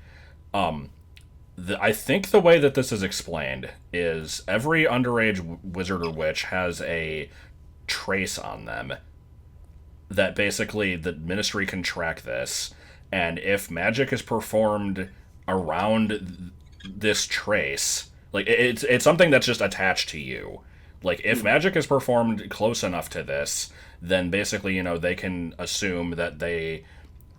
I think the way that this is explained is every underage wizard or witch has a trace on them that basically the ministry can track this, and if magic is performed around this trace, like it's something that's just attached to you. Like if magic is performed close enough to this, then basically they can assume that they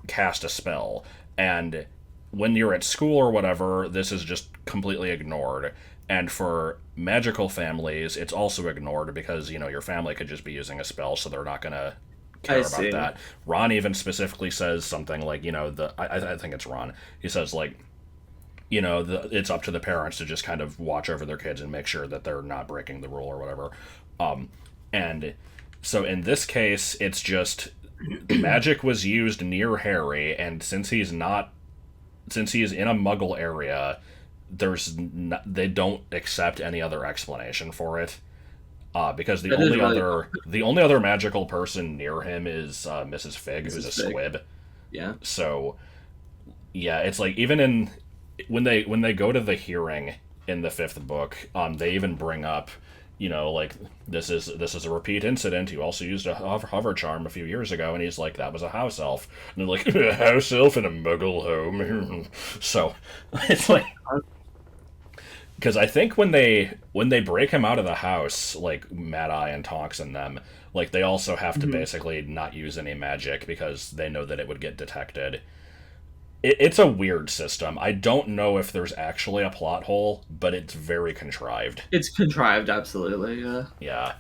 cast a spell, and when you're at school or whatever, this is just completely ignored. And for magical families, it's also ignored because your family could just be using a spell, so they're not gonna care I about see. that. Ron even specifically says something like, I think it's Ron. He says like, it's up to the parents to just kind of watch over their kids and make sure that they're not breaking the rule or whatever. And so in this case, it's just the magic was used near Harry, and since he is in a Muggle area, they don't accept any other explanation for it. Because That is really the only other magical person near him is Mrs. Fig, who's a Mrs. Fig. squib. yeah. So yeah, it's like even when they go to the hearing in the fifth book, they even bring up, like this is a repeat incident. You also used a hover charm a few years ago, and he's like, that was a house elf, and they're like, a house elf in a Muggle home. So it's like. Because I think when they break him out of the house, like Mad Eye and Tonks and them, like they also have to basically not use any magic because they know that it would get detected. It's a weird system. I don't know if there's actually a plot hole, but it's very contrived. It's contrived, absolutely. Yeah. Yeah,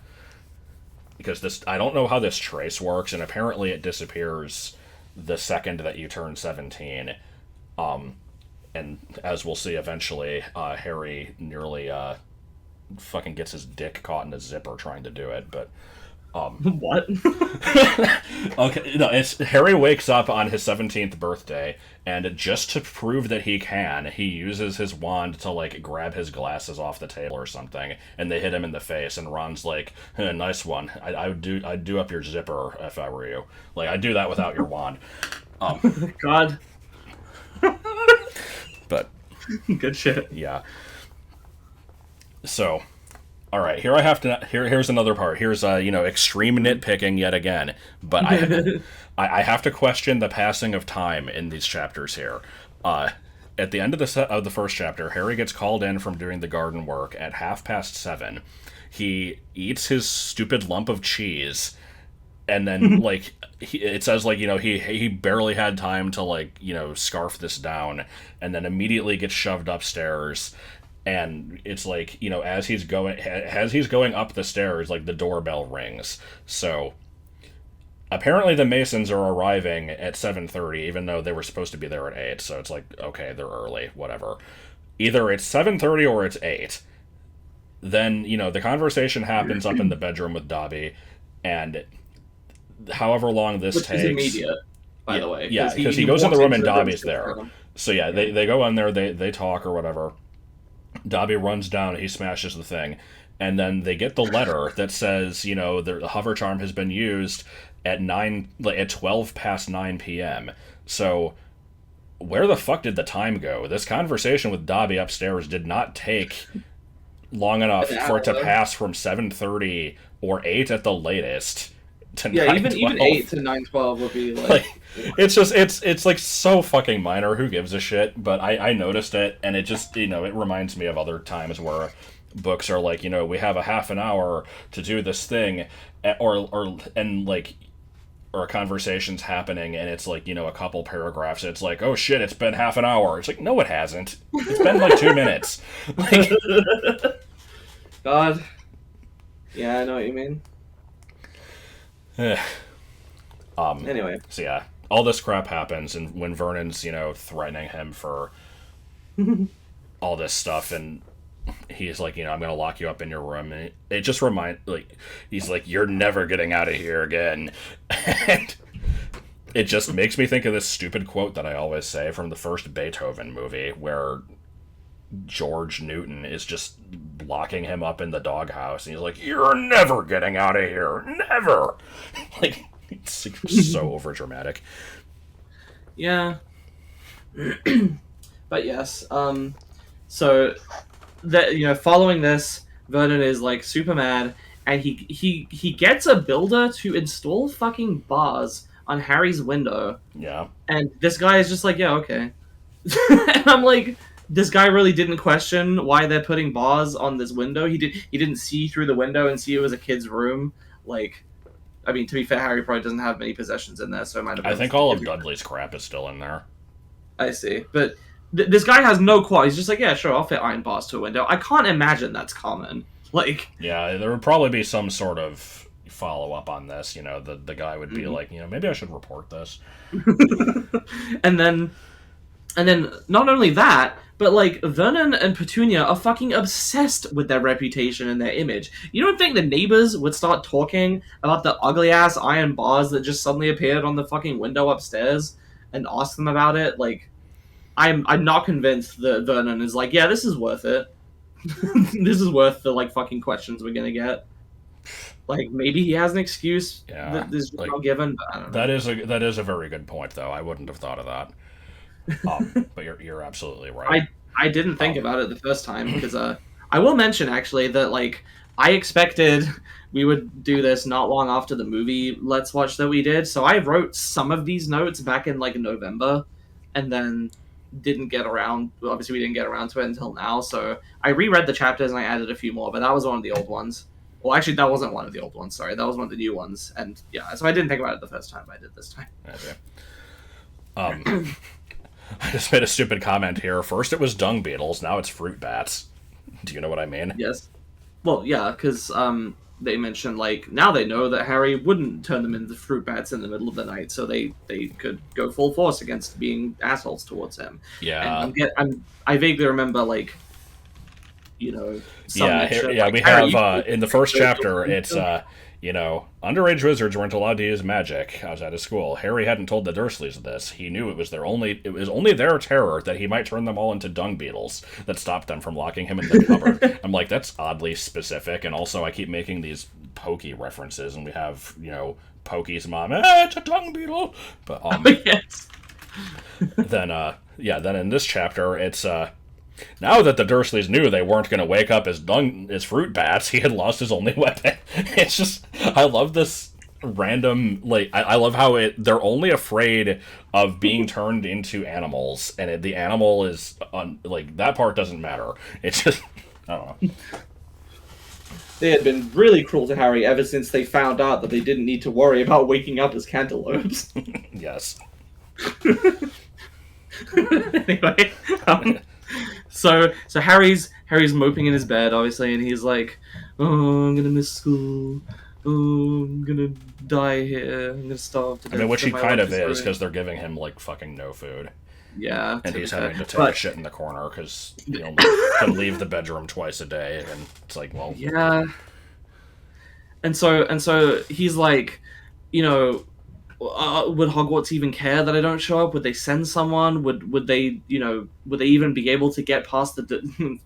because I don't know how this trace works, and apparently it disappears the second that you turn 17. And as we'll see eventually, Harry nearly fucking gets his dick caught in a zipper trying to do it. But What? okay, no, it's Harry wakes up on his 17th birthday, and just to prove that he can, he uses his wand to like grab his glasses off the table or something, and they hit him in the face. And Ron's like, "Nice one. I'd do up your zipper if I were you. Like I'd do that without your wand." God. But Good shit. yeah. So, all right. Here's another part. Here's extreme nitpicking yet again. But I have to question the passing of time in these chapters here. At the end of the first chapter, Harry gets called in from doing the garden work at 7:30. He eats his stupid lump of cheese, and then like it says like he barely had time to like scarf this down, and then immediately gets shoved upstairs. And it's like as he's going up the stairs, like the doorbell rings. So apparently the Masons are arriving at 7:30, even though they were supposed to be there at 8. So it's like, okay, they're early, whatever. Either it's 7:30 or it's 8. Then the conversation happens up in the bedroom with Dobby, and however long this Which takes. is immediate, by the way. Yeah, because he goes in the room and Dobby's there. bedroom. So yeah, they go in there, they talk or whatever. Dobby runs down, he smashes the thing, and then they get the letter that says, the hover charm has been used at 12 past 9 p.m. So where the fuck did the time go? This conversation with Dobby upstairs did not take long enough for it to pass from 7:30 or 8 at the latest to Yeah, 9:12. even 8 to 9:12 would be like it's just it's like so fucking minor. Who gives a shit? But I noticed it, and it just it reminds me of other times where books are like we have a half an hour to do this thing, or a conversation's happening and it's like a couple paragraphs. It's like, oh shit, it's been half an hour. It's like, no, it hasn't. It's been like 2 minutes. Like, God. Yeah, I know what you mean. Anyway. So yeah, all this crap happens, and when Vernon's threatening him for all this stuff, and he's like, I'm gonna lock you up in your room, and it just he's like, you're never getting out of here again. And it just makes me think of this stupid quote that I always say from the first Beethoven movie, where George Newton is just locking him up in the doghouse, and he's like, "You're never getting out of here, never." Like, it's like so overdramatic. Yeah. But yes, so that, following this, Vernon is like super mad, and he gets a builder to install fucking bars on Harry's window, Yeah. and this guy is just like, yeah, okay. And I'm like, this guy really didn't question why they're putting bars on this window. He didn't see through the window and see it was a kid's room. Like, I mean, to be fair, Harry probably doesn't have many possessions in there, so it might have been. I think all of Dudley's crap is still in there. I see, but this guy has no quality. He's just like, yeah, sure, I'll fit iron bars to a window. I can't imagine that's common. Like, yeah, there would probably be some sort of follow up on this. The guy would be like, maybe I should report this. and then not only that, but like Vernon and Petunia are fucking obsessed with their reputation and their image. You don't think the neighbors would start talking about the ugly ass iron bars that just suddenly appeared on the fucking window upstairs and ask them about it? Like, I'm not convinced that Vernon is like, yeah, this is worth it. This is worth the like fucking questions we're gonna get. Like, maybe he has an excuse that is like, not given, but I don't know. That is a very good point, though. I wouldn't have thought of that. But you're absolutely right. I didn't think about it the first time, because I will mention actually that like I expected we would do this not long after the movie Let's Watch that we did, so I wrote some of these notes back in like November, and then didn't get around. Well, obviously, we didn't get around to it until now. So I reread the chapters and I added a few more, but that was one of the old ones. Well, actually, that wasn't one of the old ones. Sorry, that was one of the new ones. And yeah, so I didn't think about it the first time. I did this time. Okay. I just made a stupid comment here. First, it was dung beetles. Now it's fruit bats. Do you know what I mean? Yes. Well, yeah, because they mentioned like now they know that Harry wouldn't turn them into fruit bats in the middle of the night, so they could go full force against being assholes towards him. Yeah. And I vaguely remember like, some mention, yeah. like, We Harry, have in the first chapter. It's underage wizards weren't allowed to use magic outside of school. Harry hadn't told the Dursleys this. He knew it was only their terror that he might turn them all into dung beetles that stopped them from locking him in the cupboard. I'm like, that's oddly specific, and also I keep making these Pokey references, and we have, Pokey's mom, it's a dung beetle. But yes. then in this chapter, it's now that the Dursleys knew they weren't going to wake up as fruit bats, he had lost his only weapon. It's just, I love this random, like, I love how they're only afraid of being turned into animals, and the animal is, like, that part doesn't matter. It's just, I don't know. They had been really cruel to Harry ever since they found out that they didn't need to worry about waking up as cantaloupes. Yes. Anyway, So Harry's moping in his bed, obviously, and he's like, "Oh, I'm gonna miss school. Oh, I'm gonna die here. I'm gonna starve to death." I mean, which he kind of is, because they're giving him like fucking no food. Yeah, and he's having to take a shit in the corner because he only can leave the bedroom twice a day, and it's like, well, yeah. And so he's like, would Hogwarts even care that I don't show up? Would they send someone? Would they even be able to get past the?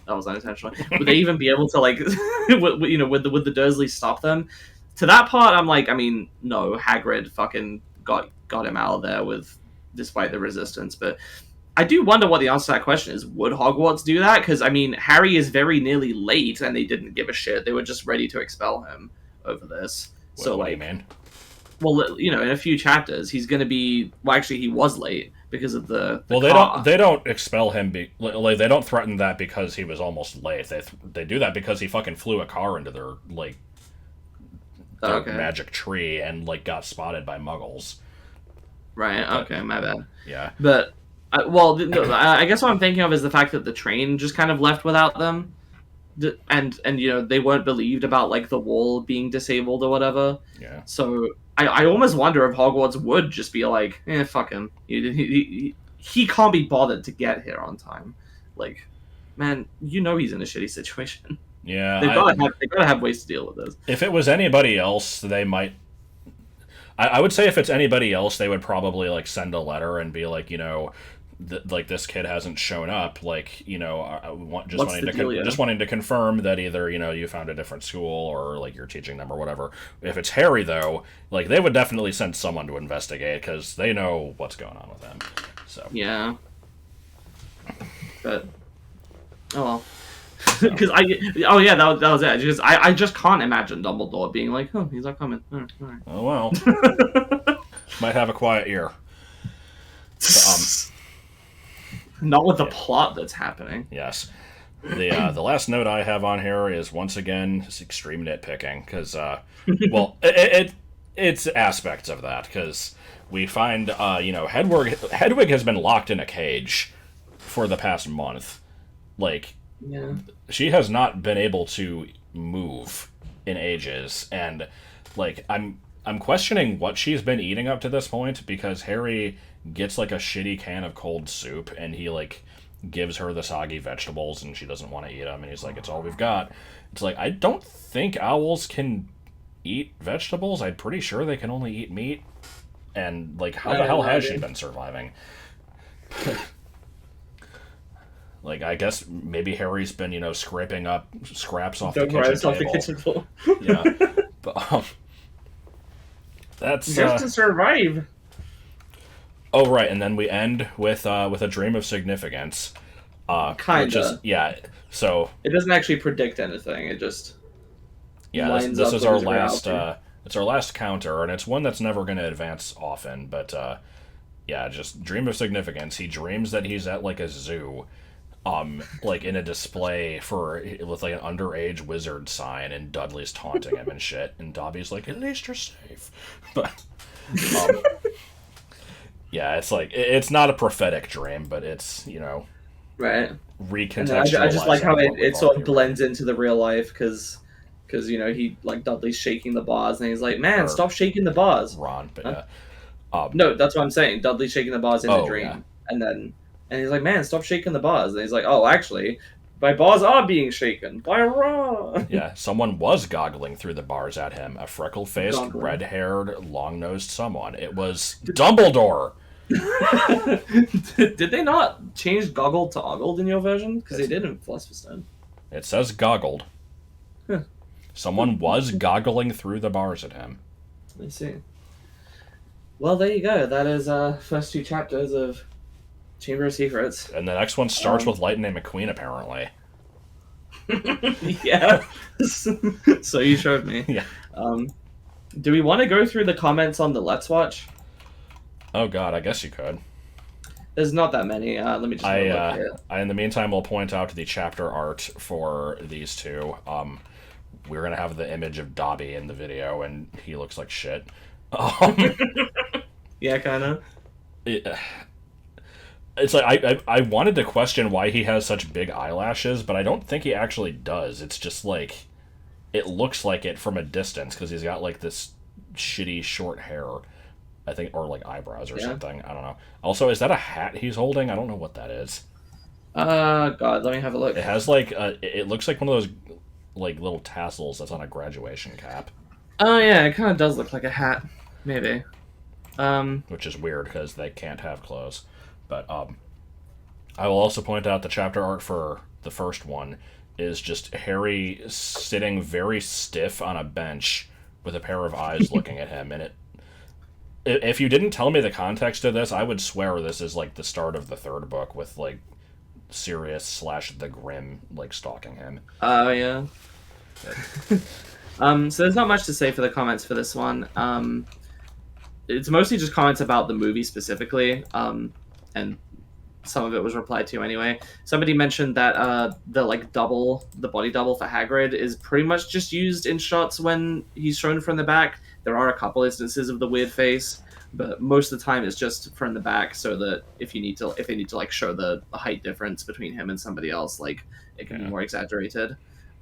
That was unintentional. Would they even be able to like, would the Dursleys stop them? To that part, I'm like, I mean, no. Hagrid fucking got him out of there despite the resistance. But I do wonder what the answer to that question is. Would Hogwarts do that? Because I mean, Harry is very nearly late, and they didn't give a shit. They were just ready to expel him over this. What do you mean? Well, in a few chapters, he's going to be. Well, actually, he was late because of the they don't expel him. Like, they don't threaten that because he was almost late. They do that because he fucking flew a car into their magic tree and like got spotted by Muggles. Right. Okay. My bad. Yeah. But I guess what I'm thinking of is the fact that the train just kind of left without them, and they weren't believed about like the wall being disabled or whatever. Yeah. So I almost wonder if Hogwarts would just be like, fuck him. He can't be bothered to get here on time. Like, man, he's in a shitty situation. Yeah. They've got to have ways to deal with this. If it was anybody else, they might. I would say if it's anybody else, they would probably like send a letter and be like, like this kid hasn't shown up, like, What's the dealio? just wanting to confirm that either you found a different school or like you're teaching them or whatever. If it's Harry though, like they would definitely send someone to investigate because they know what's going on with him. So yeah, but oh well. Because that was it. Because I just can't imagine Dumbledore being like, oh, he's not coming. All right. Oh well, might have a quiet ear. But, not with the plot that's happening. yes. The last note I have on here is once again it's extreme nitpicking because well it's aspects of that because we find Hedwig has been locked in a cage for the past month, like. Yeah. She has not been able to move in ages, and like I'm questioning what she's been eating up to this point because Harry gets like a shitty can of cold soup and he like gives her the soggy vegetables and she doesn't want to eat them and he's like, it's all we've got. It's like, I don't think owls can eat vegetables. I'm pretty sure they can only eat meat. And like, how the hell has she been surviving? Like, I guess maybe Harry's been, scraping up scraps off the kitchen table. Yeah. But, that's... You have to survive. Oh, right, and then we end with a dream of significance. Kinda. Yeah, so... It doesn't actually predict anything, it just... Yeah, this is our last... it's our last counter, and it's one that's never going to advance often, but, yeah, just dream of significance. He dreams that he's at, like, a zoo... like in a display with like an underage wizard sign, and Dudley's taunting him and shit, and Dobby's like, at least you're safe. But yeah, it's like it's not a prophetic dream, but it's right recontextualizing. I just like how it sort of blends into the real life because he like Dudley's shaking the bars and he's like, man, stop shaking the bars, Ron. But no, that's what I'm saying. Dudley's shaking the bars in the dream, yeah. And he's like, man, stop shaking the bars. And he's like, oh, actually, my bars are being shaken by Ron. Yeah, someone was goggling through the bars at him. A freckle-faced, red-haired, long-nosed someone. It was Dumbledore. Did they not change goggled to ogled in your version? Because they did in Philosopher's Stone. It says goggled. Huh. Someone was goggling through the bars at him. I see. Well, there you go. That is first 2 chapters of Chamber of Secrets. And the next one starts with Lightning McQueen, apparently. Yeah. So you showed me. Yeah. Do we want to go through the comments on the Let's Watch? Oh god, I guess you could. There's not that many. Let me just I in the meantime will point out the chapter art for these two. We're gonna have the image of Dobby in the video, and he looks like shit. Yeah, kinda. It's like I wanted to question why he has such big eyelashes, but I don't think he actually does. It's just like it looks like it from a distance because he's got like this shitty short hair, I think, or like eyebrows or something. I don't know. Also, is that a hat he's holding? I don't know what that is. God, let me have a look. It has like it looks like one of those like little tassels that's on a graduation cap. Oh yeah, it kind of does look like a hat, maybe. Which is weird because they can't have clothes. But I will also point out the chapter art for the first one is just Harry sitting very stiff on a bench with a pair of eyes looking at him. And if you didn't tell me the context of this, I would swear this is like the start of the third book with like Sirius / the Grim like stalking him. Oh yeah. So there's not much to say for the comments for this one. It's mostly just comments about the movie specifically. And some of it was replied to anyway. Somebody mentioned that the body double for Hagrid is pretty much just used in shots when he's shown from the back. There are a couple instances of the weird face, but most of the time it's just from the back, so that if they need to like show the height difference between him and somebody else, like it can be more exaggerated.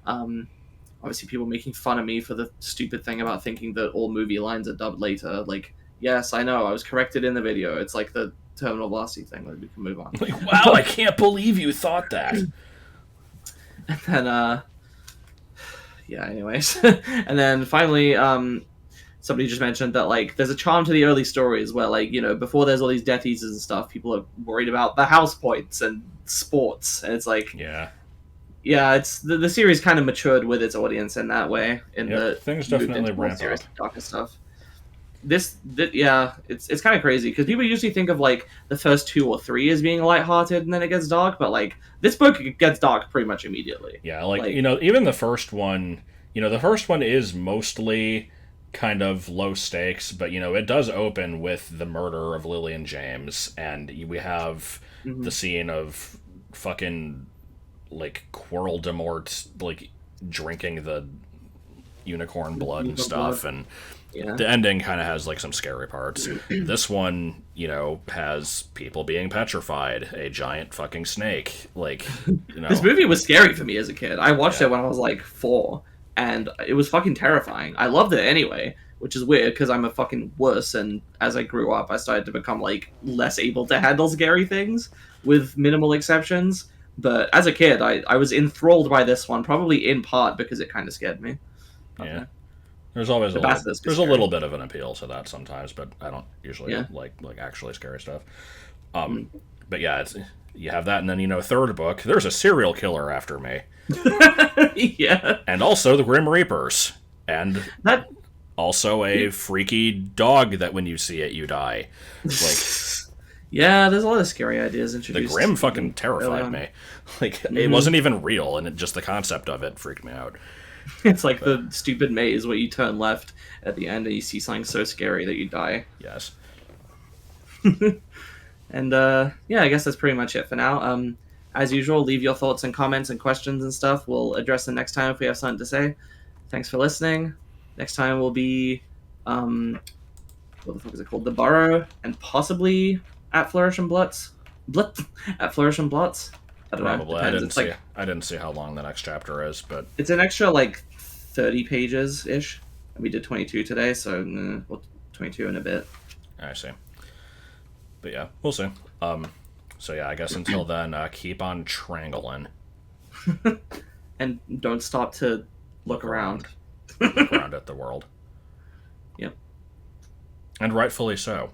Obviously, people making fun of me for the stupid thing about thinking that all movie lines are dubbed later. Like, yes, I know, I was corrected in the video. It's like the terminal velocity thing. Like, we can move on. Like, wow, I can't believe you thought that. And then, yeah. Anyways, and then finally, somebody just mentioned that like there's a charm to the early stories where like before there's all these Death Eaters and stuff, people are worried about the house points and sports, and it's like Yeah. yeah, it's the series kind of matured with its audience in that way, in Yep. the Things moved definitely into more ramp up. serious darker stuff. Yeah, it's kind of crazy because people usually think of like the first two or three as being lighthearted and then it gets dark, but like this book gets dark pretty much immediately. Yeah, like, Like even the first one, the first one is mostly kind of low stakes, but it does open with the murder of Lillian James, and we have mhm, the scene of fucking like Quirrell de Mort like drinking the unicorn blood and unicorn blood. stuff, and Yeah. the ending kind of has like some scary parts. This one, has people being petrified, a giant fucking snake, like, This movie was scary for me as a kid. I watched yeah, it when I was like 4, and it was fucking terrifying. I loved it anyway, which is weird because I'm a fucking wuss, and as I grew up, I started to become like less able to handle scary things, with minimal exceptions. But as a kid, I was enthralled by this one, probably in part because it kind of scared me. yeah. Okay. There's always The basilisk is there's a scary. little bit of an appeal to that sometimes, but I don't usually Yeah. like actually scary stuff. Um, Mm. but yeah, it's you have that, and then third book. There's a serial killer after me, Yeah. and also the Grim Reapers, and That. also a freaky dog that when you see it you die. Like Yeah, there's a lot of scary ideas the introduced. Grim fucking early terrified on. me. Like it Mhm. wasn't even real, and just the concept of it freaked me out. It's like the stupid maze where you turn left at the end and you see something so scary that you die. Yes. And yeah, I guess that's pretty much it for now. As usual, leave your thoughts and comments and questions and stuff. We'll address them next time if we have something to say. Thanks for listening. Next time will be what the fuck is it called? The Burrow, and possibly at Flourish and Blutz. At Flourish and Blutz. I don't know. Probably. Depends. It's like I didn't see how long the next chapter is, but it's an extra like 30 pages ish. We did 22 today, so well, 22 in a bit. I see. But yeah, we'll see. So yeah, I guess until then, keep on trangling. And don't stop to look around. Look around at the world. Yep. And rightfully so.